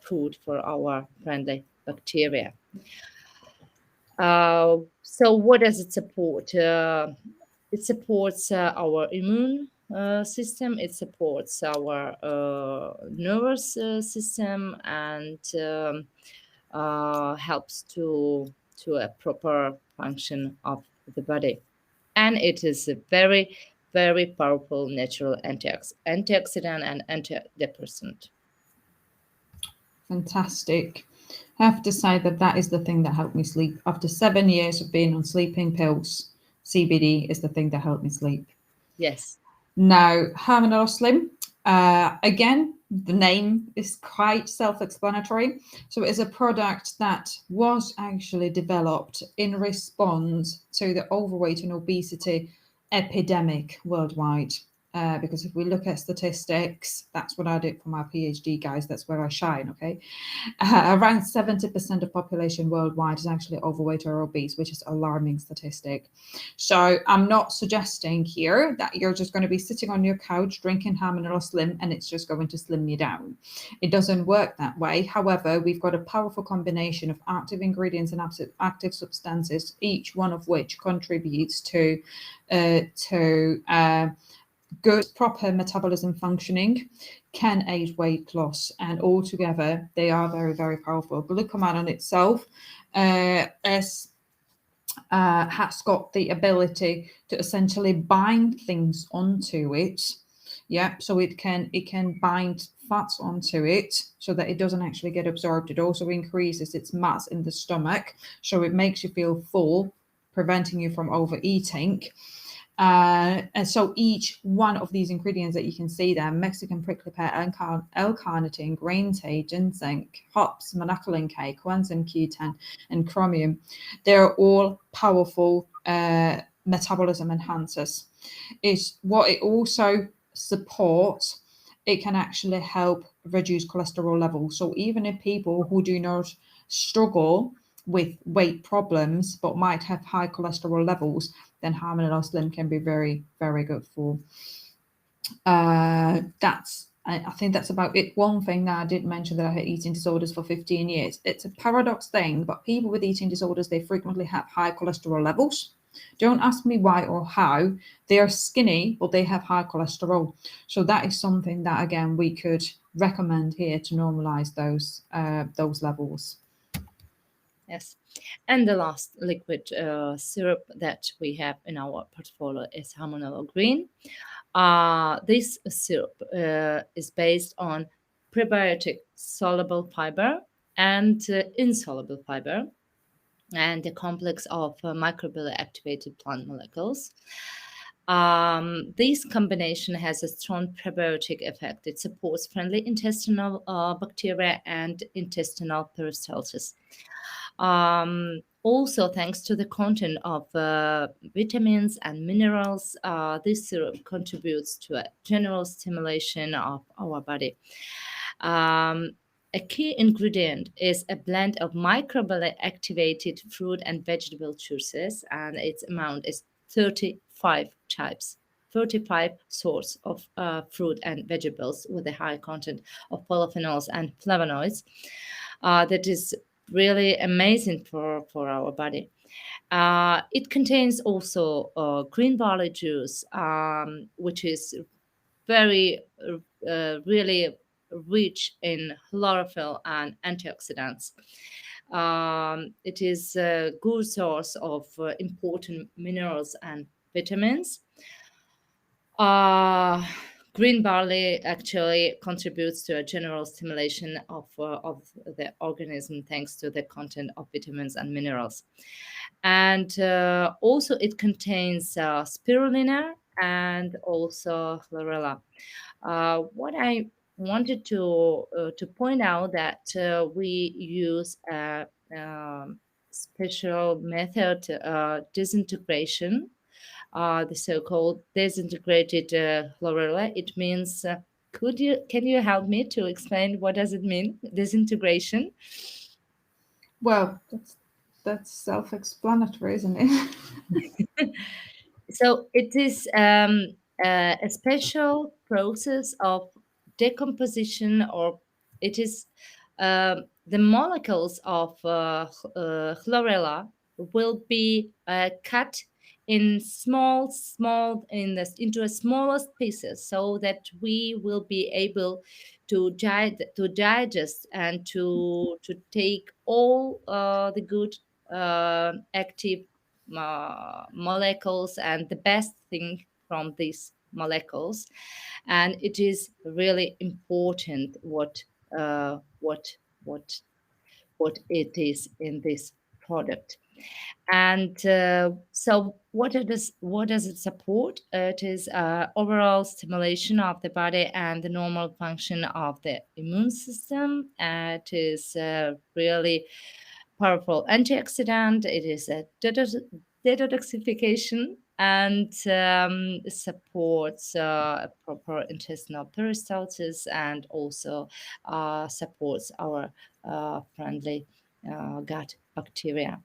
food for our friendly bacteria. So what does it support? It supports our immune system. It supports our nervous system and helps to a proper function of the body. And it is a very, very powerful natural antioxidant and antidepressant. Fantastic. I have to say that that is the thing that helped me sleep. After 7 years of being on sleeping pills, CBD is the thing that helped me sleep. Yes. Now, Harmanol Slim, again, the name is quite self-explanatory. So it is a product that was actually developed in response to the overweight and obesity epidemic worldwide. Because if we look at statistics, that's what I did for my PhD, guys. That's where I shine, okay? Around 70% of population worldwide is actually overweight or obese, which is alarming statistic. So I'm not suggesting here that you're just going to be sitting on your couch drinking Harmanol Slim and it's just going to slim you down. It doesn't work that way. However, we've got a powerful combination of active ingredients and active substances, each one of which contributes to good, proper metabolism functioning, can aid weight loss, and altogether they are very, very powerful. Glucosamine on itself has got the ability to essentially bind things onto it. Yeah, so it can bind fats onto it so that it doesn't actually get absorbed. It also increases its mass in the stomach, so it makes you feel full, preventing you from overeating. And so each one of these ingredients that you can see there, Mexican prickly pear, L-carnitine, green tea, ginseng, hops, monocolin K, coenzyme Q10, and chromium, they're all powerful metabolism enhancers. Is what it also supports, it can actually help reduce cholesterol levels. So even if people who do not struggle with weight problems but might have high cholesterol levels, then Harmanol Slim can be very, very good for. I think that's about it. One thing that I did mention, that I had eating disorders for 15 years. It's a paradox thing, but people with eating disorders, they frequently have high cholesterol levels. Don't ask me why or how. They are skinny, but they have high cholesterol. So that is something that, again, we could recommend here to normalize those levels. Yes. And the last liquid syrup that we have in our portfolio is Harmanol Green. This syrup is based on prebiotic soluble fiber and insoluble fiber, and a complex of microbially activated plant molecules. This combination has a strong prebiotic effect. It supports friendly intestinal bacteria and intestinal peristalsis. Also, thanks to the content of vitamins and minerals, this syrup contributes to a general stimulation of our body. A key ingredient is a blend of microbially activated fruit and vegetable juices, and its amount is 35 types. 35 sorts of fruit and vegetables with a high content of polyphenols and flavonoids. That is really amazing for our body. It contains also green barley juice, which is very, really rich in chlorophyll and antioxidants. It is a good source of important minerals and vitamins. Uh, Green barley actually contributes to a general stimulation of the organism thanks to the content of vitamins and minerals. And also it contains spirulina and also chlorella. What I wanted to point out that we use a special method, disintegration, the so-called disintegrated chlorella. It means, can you help me to explain what does it mean, disintegration? Well, that's self-explanatory, isn't it? So it is a special process of decomposition, or it is the molecules of chlorella will be cut in into a smallest pieces, so that we will be able to digest and to take all the good active molecules and the best thing from these molecules. And it is really important uh, what what what it is in this product. And so what does it support? It is overall stimulation of the body and the normal function of the immune system. It is really powerful antioxidant. It is a detoxification, and supports proper intestinal peristalsis, and also supports our friendly gut bacteria.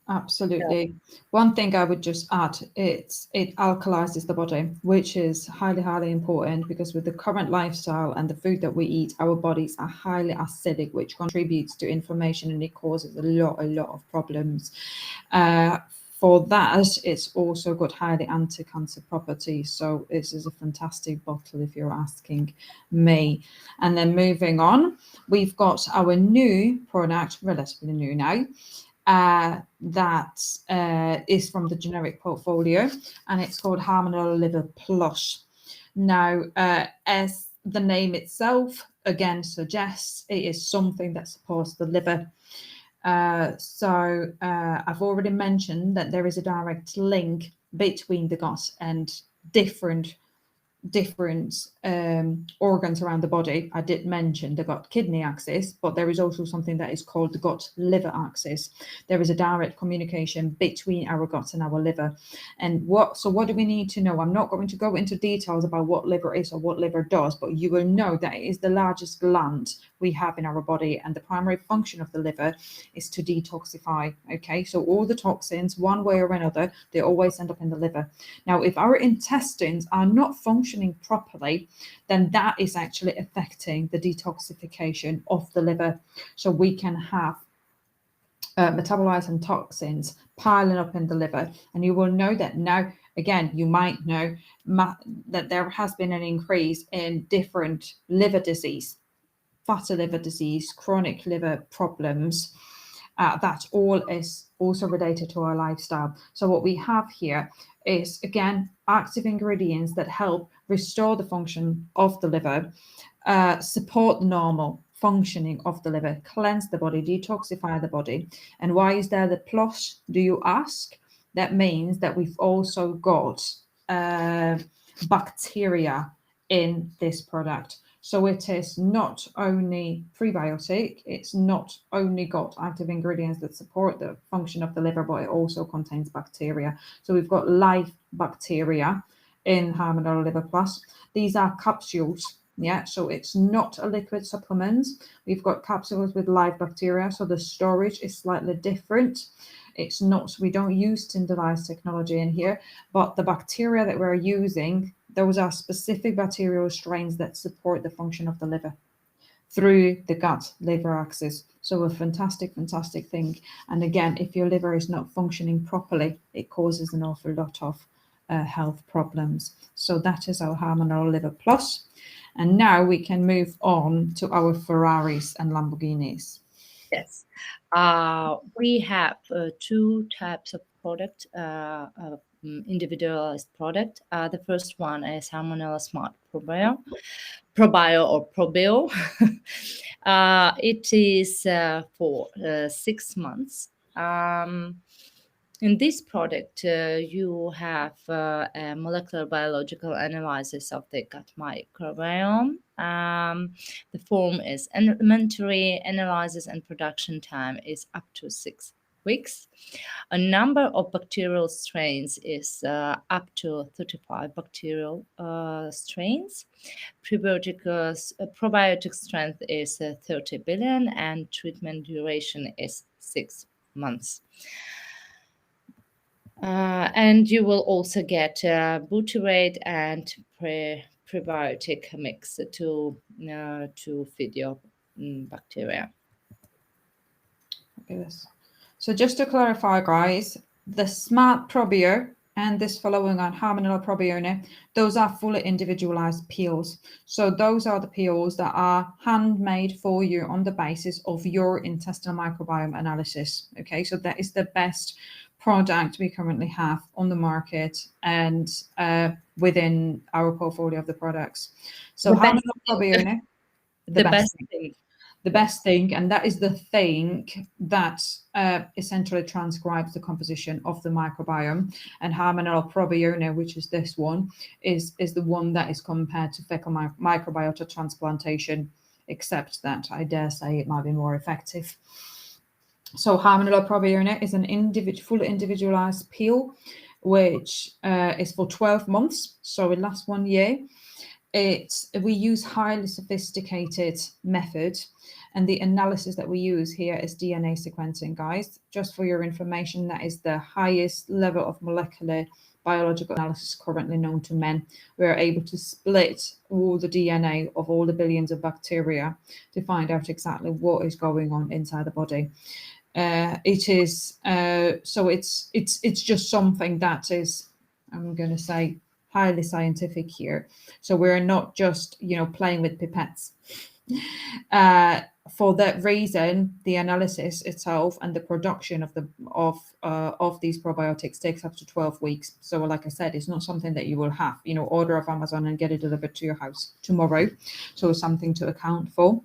So, Absolutely. One thing I would just add, it alkalizes the body, which is highly, highly important because with the current lifestyle and the food that we eat, our bodies are highly acidic, which contributes to inflammation and it causes a lot of problems. For that, it's also got highly anti-cancer properties. So this is a fantastic bottle if you're asking me. And then moving on, we've got our new product, relatively new now, that is from the generic portfolio, and it's called Harmonol Liver Plus. Now, as the name itself again suggests, it is something that supports the liver. So I've already mentioned that there is a direct link between the gut and different organs around the body. I did mention the gut kidney axis, but there is also something that is called the gut liver axis. There is a direct communication between our gut and our liver. And what do we need to know? I'm not going to go into details about what liver is or what liver does, but you will know that it is the largest gland we have in our body, and the primary function of the liver is to detoxify. Okay, so all the toxins, one way or another, they always end up in the liver. Now, if our intestines are not functioning properly, then that is actually affecting the detoxification of the liver. So we can have metabolites and toxins piling up in the liver. And you will know that now, again, you might know that there has been an increase in different liver disease, fatty liver disease, chronic liver problems. That all is also related to our lifestyle. So what we have here is, again, active ingredients that help restore the function of the liver, support the normal functioning of the liver, cleanse the body, detoxify the body. And why is there the plus, do you ask? That means that we've also got bacteria in this product. So it is not only prebiotic, it's not only got active ingredients that support the function of the liver, but it also contains bacteria. So we've got live bacteria in Harmonol Liver Plus. These are capsules. Yeah, so it's not a liquid supplement. We've got capsules with live bacteria, so the storage is slightly different. It's not, we don't use standardized technology in here, but the bacteria that we're using, those are specific bacterial strains that support the function of the liver through the gut liver axis. So a fantastic, fantastic thing. And again, if your liver is not functioning properly, it causes an awful lot of health problems. So that is our Harmonol Liver Plus. And now we can move on to our Ferraris and Lamborghinis. Yes. We have two types of product, individualized product. The first one is Harmonella Smart Probio or Probio. It is for 6 months. In this product, you have a molecular biological analysis of the gut microbiome. The form is elementary analysis and production time is up to 6 weeks. A number of bacterial strains is up to 35 bacterial strains. Probiotic strength is 30 billion and treatment duration is 6 months. And you will also get butyrate and prebiotic mix to feed your bacteria. Okay, so just to clarify, guys, the Smart Probio and this following on Harmonella Probione, those are fully individualized peels. So those are the peels that are handmade for you on the basis of your intestinal microbiome analysis. Okay, so that is the best product we currently have on the market and within our portfolio of the products. So Harmonella Probione, the best thing. The best thing, and that is the thing that essentially transcribes the composition of the microbiome. And Harmonella Probione, which is this one, is the one that is compared to fecal microbiota transplantation, except that I dare say it might be more effective. So Harmonella Probione is an fully individualized peel, which is for 12 months, so it lasts 1 year. We use highly sophisticated method, and the analysis that we use here is DNA sequencing, guys. Just for your information, that is the highest level of molecular biological analysis currently known to men. We are able to split all the DNA of all the billions of bacteria to find out exactly what is going on inside the body. It is so it's just something that is, I'm going to say, highly scientific here. So we're not just playing with pipettes. For that reason, the analysis itself and the production of these probiotics takes up to 12 weeks. So like I said, it's not something that you will have order off Amazon and get it delivered to your house tomorrow. So it's something to account for.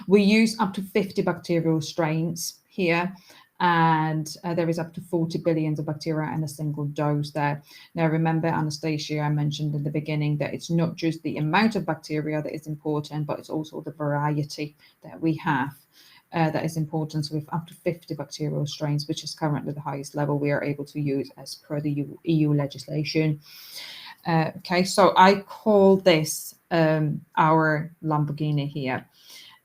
We use up to 50 bacterial strains here, and there is up to 40 billions of bacteria in a single dose there. Now, remember, Anastasiya, I mentioned in the beginning that it's not just the amount of bacteria that is important, but it's also the variety that we have that is important. So with up to 50 bacterial strains, which is currently the highest level we are able to use as per the EU legislation. Okay, so I call this our Lamborghini here.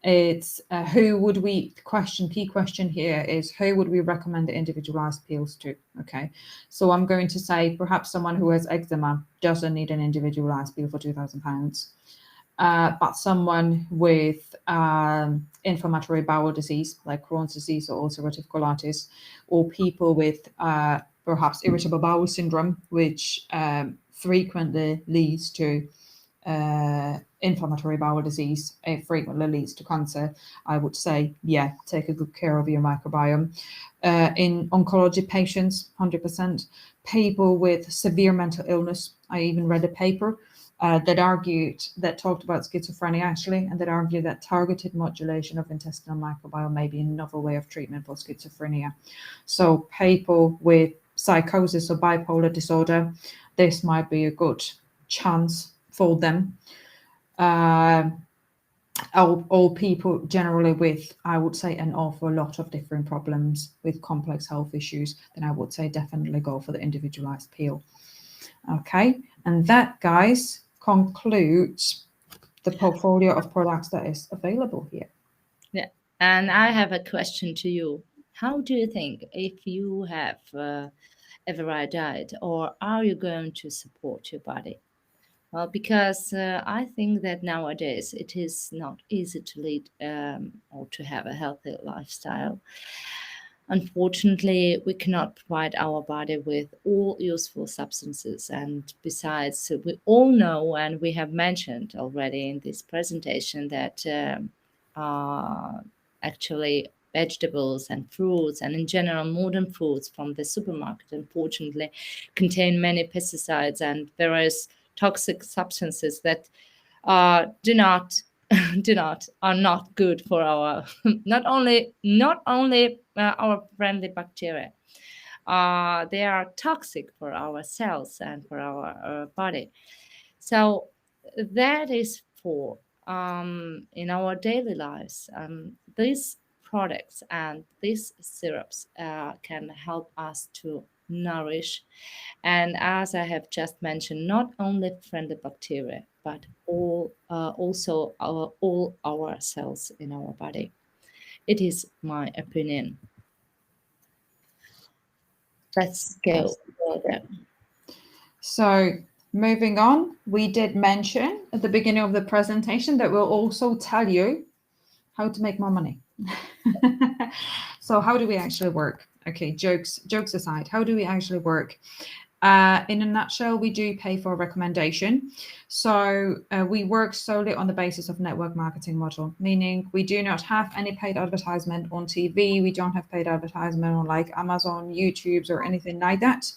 It's key question here is who would we recommend the individualized peels to? Okay, so I'm going to say perhaps someone who has eczema doesn't need an individualized peel for £2,000, but someone with inflammatory bowel disease like Crohn's disease or ulcerative colitis, or people with perhaps irritable bowel syndrome, which frequently leads to inflammatory bowel disease, it frequently leads to cancer. I would say, yeah, take a good care of your microbiome. In oncology patients, 100%. People with severe mental illness. I even read a paper that talked about schizophrenia actually, and that argued that targeted modulation of intestinal microbiome may be another way of treatment for schizophrenia. So people with psychosis or bipolar disorder, this might be a good chance for them. All people generally with, I would say, an awful lot of different problems with complex health issues, then I would say definitely go for the individualized peel. Okay, and that, guys, concludes the portfolio of products that is available here. Yeah, and I have a question to you. How do you think if you have a varied diet, or are you going to support your body? Well, because I think that nowadays it is not easy to lead or to have a healthy lifestyle. Unfortunately, we cannot provide our body with all useful substances. And besides, we all know, and we have mentioned already in this presentation, that actually vegetables and fruits, and in general modern foods from the supermarket, unfortunately, contain many pesticides and various toxic substances that do not are not good for our not only our friendly bacteria. They are toxic for our cells and for our body. So that is for in our daily lives. These products and these syrups can help us to nourish, and as I have just mentioned, not only friendly bacteria but also all our cells in our body. It is my opinion. Let's Yes. go further. So moving on, we did mention at the beginning of the presentation that we'll also tell you how to make more money. So how do we actually work? Okay, jokes aside, how do we actually work? In a nutshell, we do pay for recommendation. So we work solely on the basis of network marketing model, meaning we do not have any paid advertisement on TV. We don't have paid advertisement on like Amazon, YouTube's, or anything like that.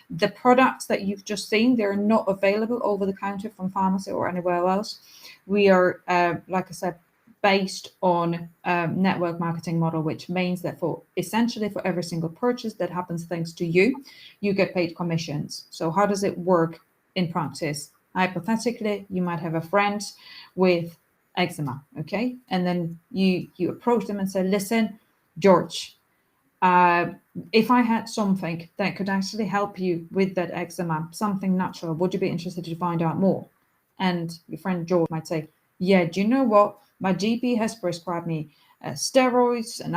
The products that you've just seen, they're not available over the counter from pharmacy or anywhere else. We are, like I said, based on network marketing model, which means that for essentially for every single purchase that happens thanks to you, you get paid commissions. So how does it work in practice? Hypothetically, you might have a friend with eczema, okay? And then you approach them and say, listen, George, if I had something that could actually help you with that eczema, something natural, would you be interested to find out more? And your friend George might say, yeah, do you know what? My GP has prescribed me steroids and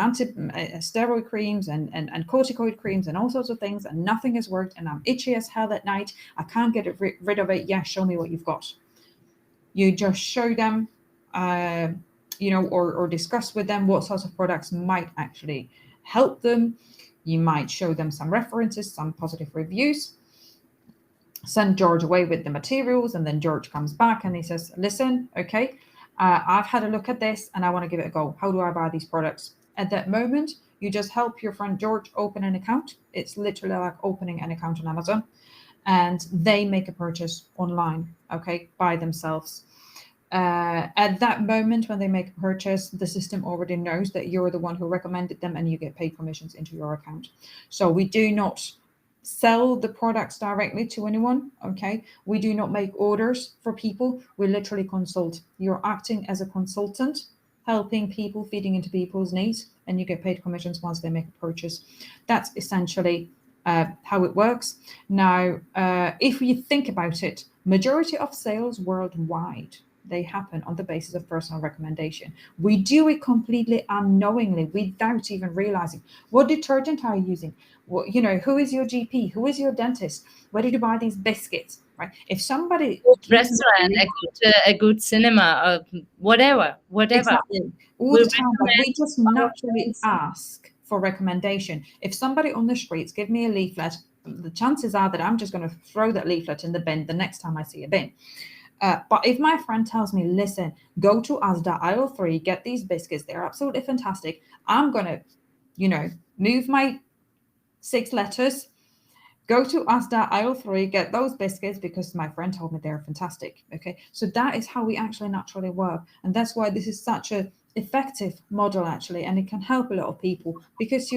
steroid creams and corticoid creams and all sorts of things, and nothing has worked, and I'm itchy as hell at night. I can't get rid of it. Yeah, show me what you've got. You just show them, or discuss with them what sorts of products might actually help them. You might show them some references, some positive reviews, send George away with the materials, and then George comes back and he says, listen, okay, I've had a look at this and I want to give it a go. How do I buy these products? At that moment, you just help your friend George open an account. It's literally like opening an account on Amazon, and they make a purchase online, okay, by themselves. At that moment, when they make a purchase, the system already knows that you're the one who recommended them, and you get paid commissions into your account. So we do not sell the products directly to anyone, okay? We do not make orders for people. We literally consult. You're acting as a consultant, helping people, feeding into people's needs, and you get paid commissions once they make a purchase. That's essentially how it works. Now, if you think about it, majority of sales worldwide, they happen on the basis of personal recommendation. We do it completely unknowingly without even realizing. What detergent are you using? What, who is your GP? Who is your dentist? Where did you buy these biscuits? Right? If somebody Good gives me restaurant, a good cinema, whatever. exactly all We the time, but recommend we just our naturally friends. ask for recommendation. If somebody on the streets give me a leaflet, the chances are that I'm just going to throw that leaflet in the bin the next time I see a bin. But if my friend tells me, listen, go to Asda aisle 3, get these biscuits, they're absolutely fantastic. I'm going to, move my 6 letters, go to Asda aisle 3, get those biscuits because my friend told me they're fantastic. Okay. So that is how we actually naturally work. And that's why this is such a effective model actually. And it can help a lot of people because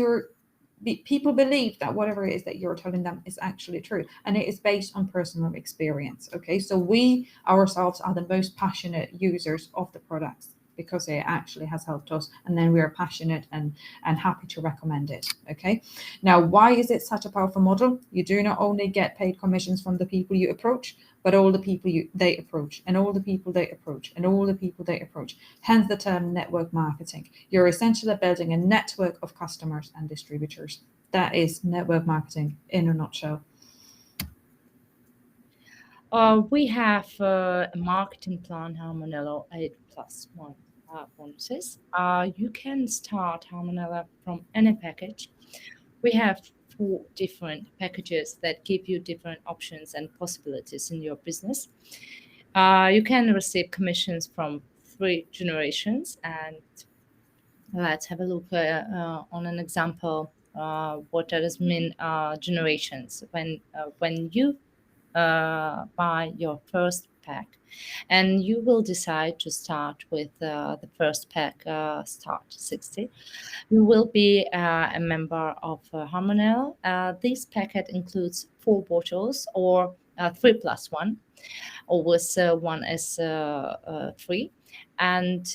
people believe that whatever it is that you're telling them is actually true, and it is based on personal experience. Okay, so we ourselves are the most passionate users of the products because it actually has helped us, and then we are passionate and happy to recommend it. Okay, now why is it such a powerful model? You do not only get paid commissions from the people you approach, but all the people they approach, and all the people they approach, and all the people they approach. Hence the term network marketing. You're essentially building a network of customers and distributors. That is network marketing in a nutshell. We have a marketing plan, Harmonello 8 plus 1 bonuses. You can start Harmonella from any package. We have four different packages that give you different options and possibilities in your business. You can receive commissions from three generations, and let's have a look on an example. What does mean generations? When you buy your first pack, and you will decide to start with the first pack, start 60. You will be a member of Harmonel. This packet includes four bottles or 3+1. Always one is free, and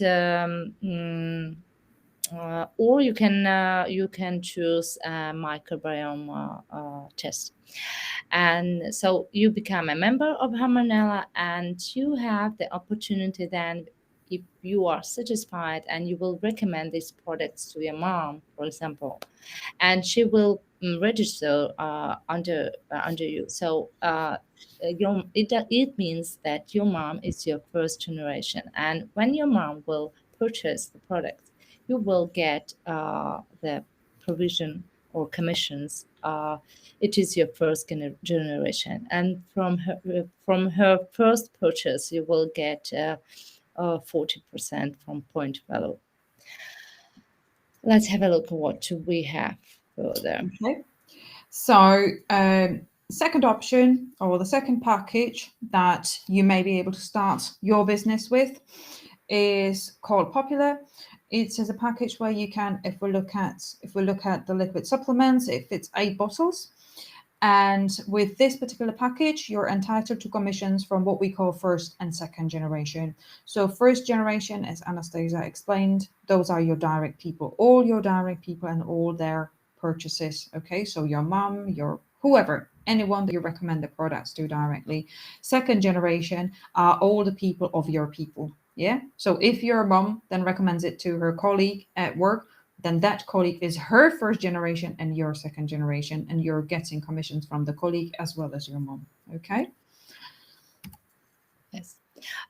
or you can choose a microbiome test. And so you become a member of Harmonella, and you have the opportunity then, if you are satisfied, and you will recommend these products to your mom, for example, and she will register under you. So it means that your mom is your first generation, and when your mom will purchase the products, you will get the provision or commissions. It is your first generation, and from her first purchase, you will get 40% from point value. Let's have a look at what we have further. Okay. So, second option, or the second package that you may be able to start your business with, is called Popular. It is a package where you can, if we look at the liquid supplements, it fits 8 bottles. And with this particular package, you're entitled to commissions from what we call first and second generation. So first generation, as Anastasiya explained, those are your direct people, all your direct people and all their purchases. Okay, so your mom, your whoever, anyone that you recommend the products to directly. Second generation are all the people of your people. Yeah, so if your mom then recommends it to her colleague at work, then that colleague is her first generation and your second generation, and you're getting commissions from the colleague as well as your mom. Okay. Yes.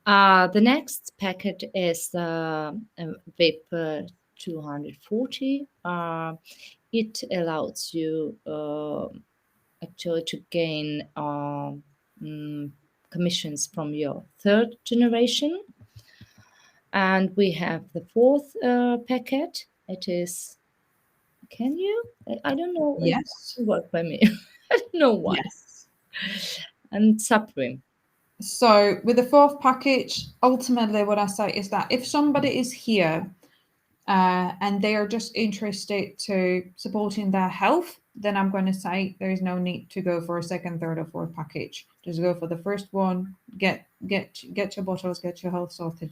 The next packet is the VIP 240. It allows you actually to gain commissions from your third generation. And we have the fourth packet. It is, can you? I don't know. It Yes. doesn't work by me. I don't know why. Yes. And Supreme. So with the fourth package, ultimately what I say is that if somebody is here and they are just interested to supporting their health, then I'm going to say there is no need to go for a second, third, or fourth package. Just go for the first one, get your bottles, get your health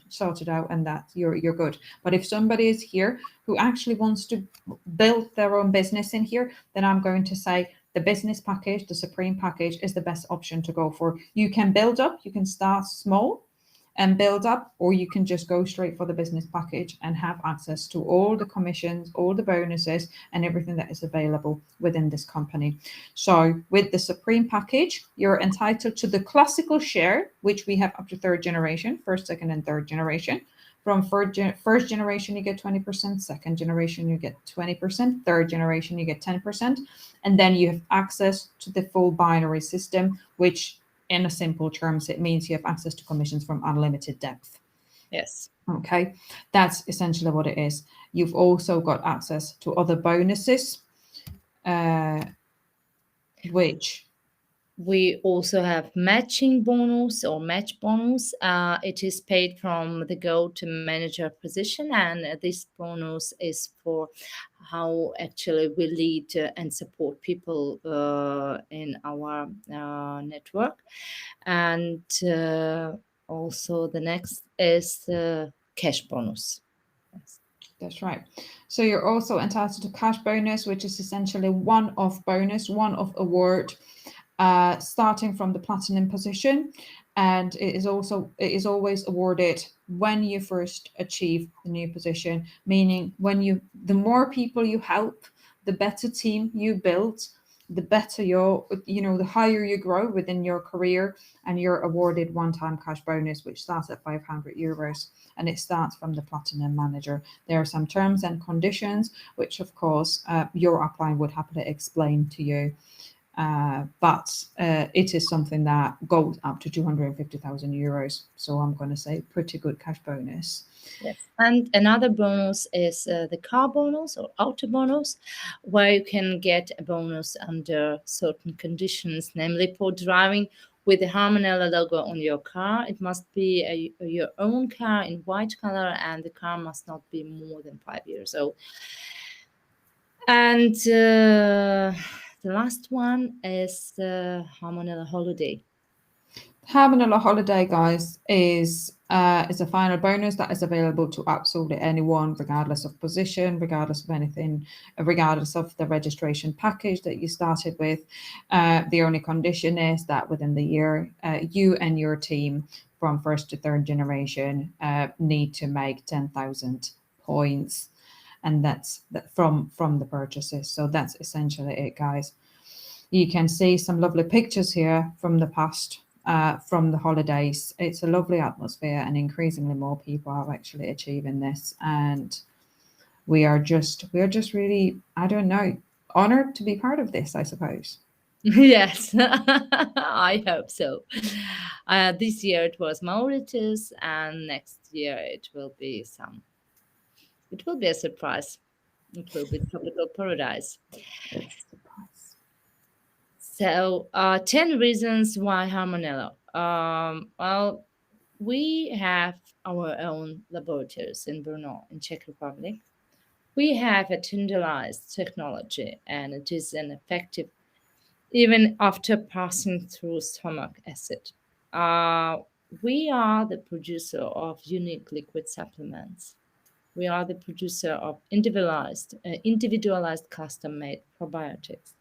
sorted out, and that you're good. But if somebody is here who actually wants to build their own business in here, then I'm going to say the business package, the Supreme package, is the best option to go for. You can build up, you can start small and build up, or you can just go straight for the business package and have access to all the commissions, all the bonuses, and everything that is available within this company. So with the Supreme package, you're entitled to the classical share, which we have up to third generation, first, second, and third generation. From first generation, you get 20%, second generation, you get 20%, third generation, you get 10%. And then you have access to the full binary system, which in a simple terms, it means you have access to commissions from unlimited depth. Yes. Okay, that's essentially what it is. You've also got access to other bonuses, which we also have matching bonus or match bonus. It is paid from the go-to-manager position, and this bonus is for how actually we lead and support people in our network. And also the next is the cash bonus. Yes. That's right. So you're also entitled to cash bonus, which is essentially one-off bonus, one-off award, starting from the platinum position, and it is always awarded when you first achieve the new position. Meaning, the more people you help, the better team you build, the better the higher you grow within your career, and you're awarded one-time cash bonus, which starts at €500, and it starts from the platinum manager. There are some terms and conditions, which of course your upline would happily explain to you. But it is something that goes up to €250,000. So I'm going to say pretty good cash bonus. Yes. And another bonus is the car bonus or auto bonus, where you can get a bonus under certain conditions, namely for driving with the Harmonella logo on your car. It must be your own car in white color, and the car must not be more than 5 years old. And the last one is the Harmonella holiday. Harmonella holiday, guys, is a final bonus that is available to absolutely anyone, regardless of position, regardless of anything, regardless of the registration package that you started with. The only condition is that within the year, you and your team from first to third generation need to make 10,000 points, and that's from the purchases. So that's essentially it, guys. You can see some lovely pictures here from the past. From the holidays. It's a lovely atmosphere, and increasingly more people are actually achieving this. And we are just really, I don't know, honored to be part of this, I suppose. Yes, I hope so. This year it was Mauritius, and next year it will be some. It will be a surprise. It will be tropical paradise. It's the price. So, 10 reasons why Harmonello. Well, we have our own laboratories in Brno, in Czech Republic. We have a tenderized technology, and it is an effective even after passing through stomach acid. Uh, we are the producer of unique liquid supplements. We are the producer of individualized custom-made probiotics.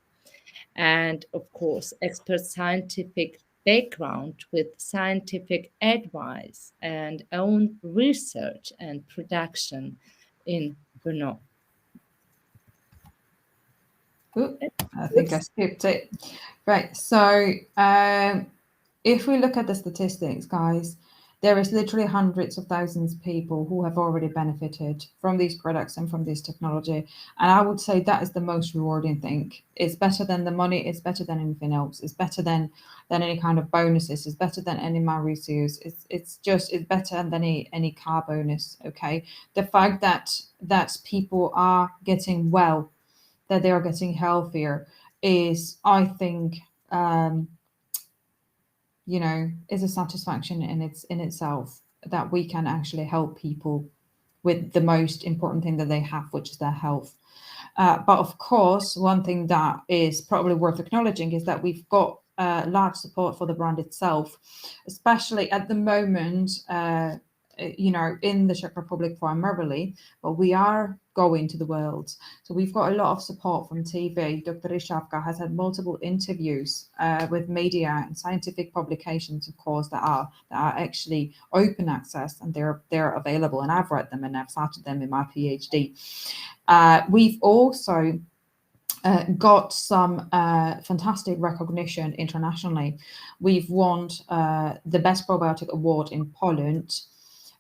And of course, expert scientific background with scientific advice and own research and production in Brno. Ooh, I think I skipped it. Right. So if we look at the statistics, guys, there is literally hundreds of thousands of people who have already benefited from these products and from this technology. And I would say that is the most rewarding thing. It's better than the money. It's better than anything else. It's better than any kind of bonuses. It's better than any Mauritius. It's better than any car bonus. Okay. The fact that people are getting well, that they are getting healthier, is, I think, is a satisfaction in itself, that we can actually help people with the most important thing that they have, which is their health. But of course, one thing that is probably worth acknowledging is that we've got large support for the brand itself, especially at the moment, in the Czech Republic primarily, but we are going to the world. So we've got a lot of support from TV. Dr. Ryšavka has had multiple interviews with media and scientific publications, of course, that are actually open access, and they're available. And I've read them, and I've cited them in my PhD. We've also got some fantastic recognition internationally. We've won the Best Probiotic Award in Poland,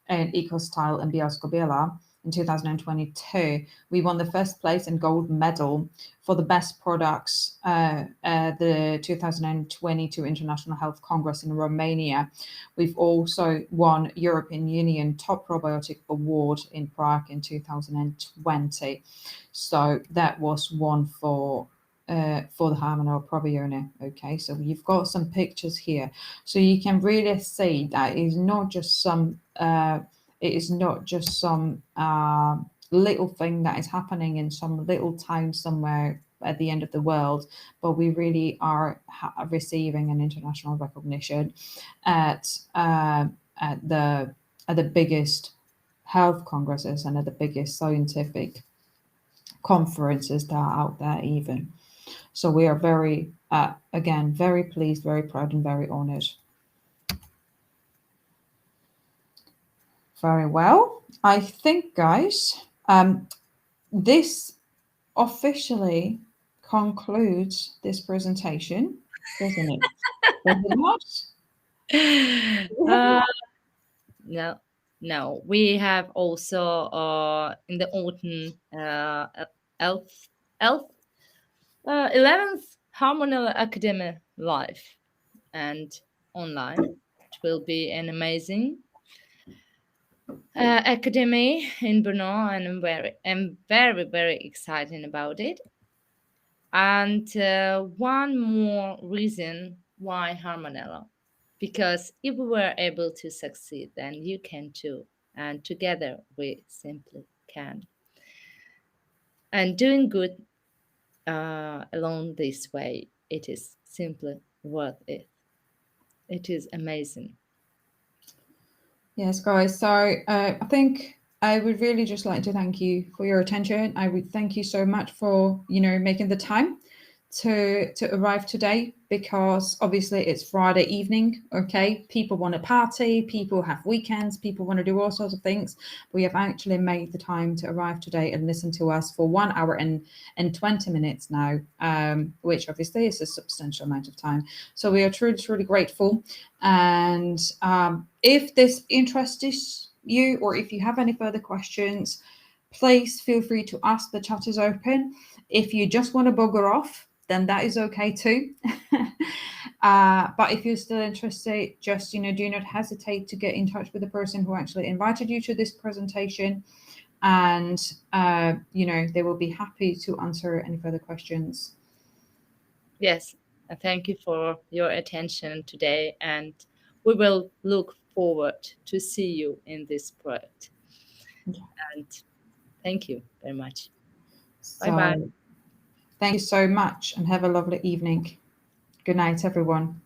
and EcoStyle and Bielsko-Biała in 2022. We won the first place and gold medal for the best products the 2022 International Health Congress in Romania. We've also won European Union Top Probiotic Award in Prague in 2020. So that was one for the Harmonella Probione. Okay, so you've got some pictures here, so you can really see that it's not just some little thing that is happening in some little town somewhere at the end of the world, but we really are receiving an international recognition at the biggest health congresses and at the biggest scientific conferences that are out there even. So we are very, again, very pleased, very proud, and very honored. Very well. I think, guys, this officially concludes this presentation, doesn't it? Does it not? uh, no, no. We have also in the autumn 11th 11th Hormonal Academy live and online. It will be an amazing academy in Brno, and I'm very, very excited about it. And one more reason why Harmonella, because if we were able to succeed, then you can too, and together we simply can. And doing good along this way, it is simply worth it. It is amazing. Yes, guys. So I think I would really just like to thank you for your attention. I would thank you so much for making the time to arrive today, because obviously it's Friday evening. Okay, people want to party, people have weekends, people want to do all sorts of things. We have actually made the time to arrive today and listen to us for 1 hour and 20 minutes now, which obviously is a substantial amount of time. So we are truly, truly grateful. And if this interests you, or if you have any further questions, please feel free to ask. The chat is open. If you just want to bugger off, then that is okay too. But if you're still interested, just do not hesitate to get in touch with the person who actually invited you to this presentation, and they will be happy to answer any further questions. Yes, thank you for your attention today, and we will look forward to see you in this project. Yeah. And thank you very much. Bye bye. So thank you so much, and have a lovely evening. Good night, everyone.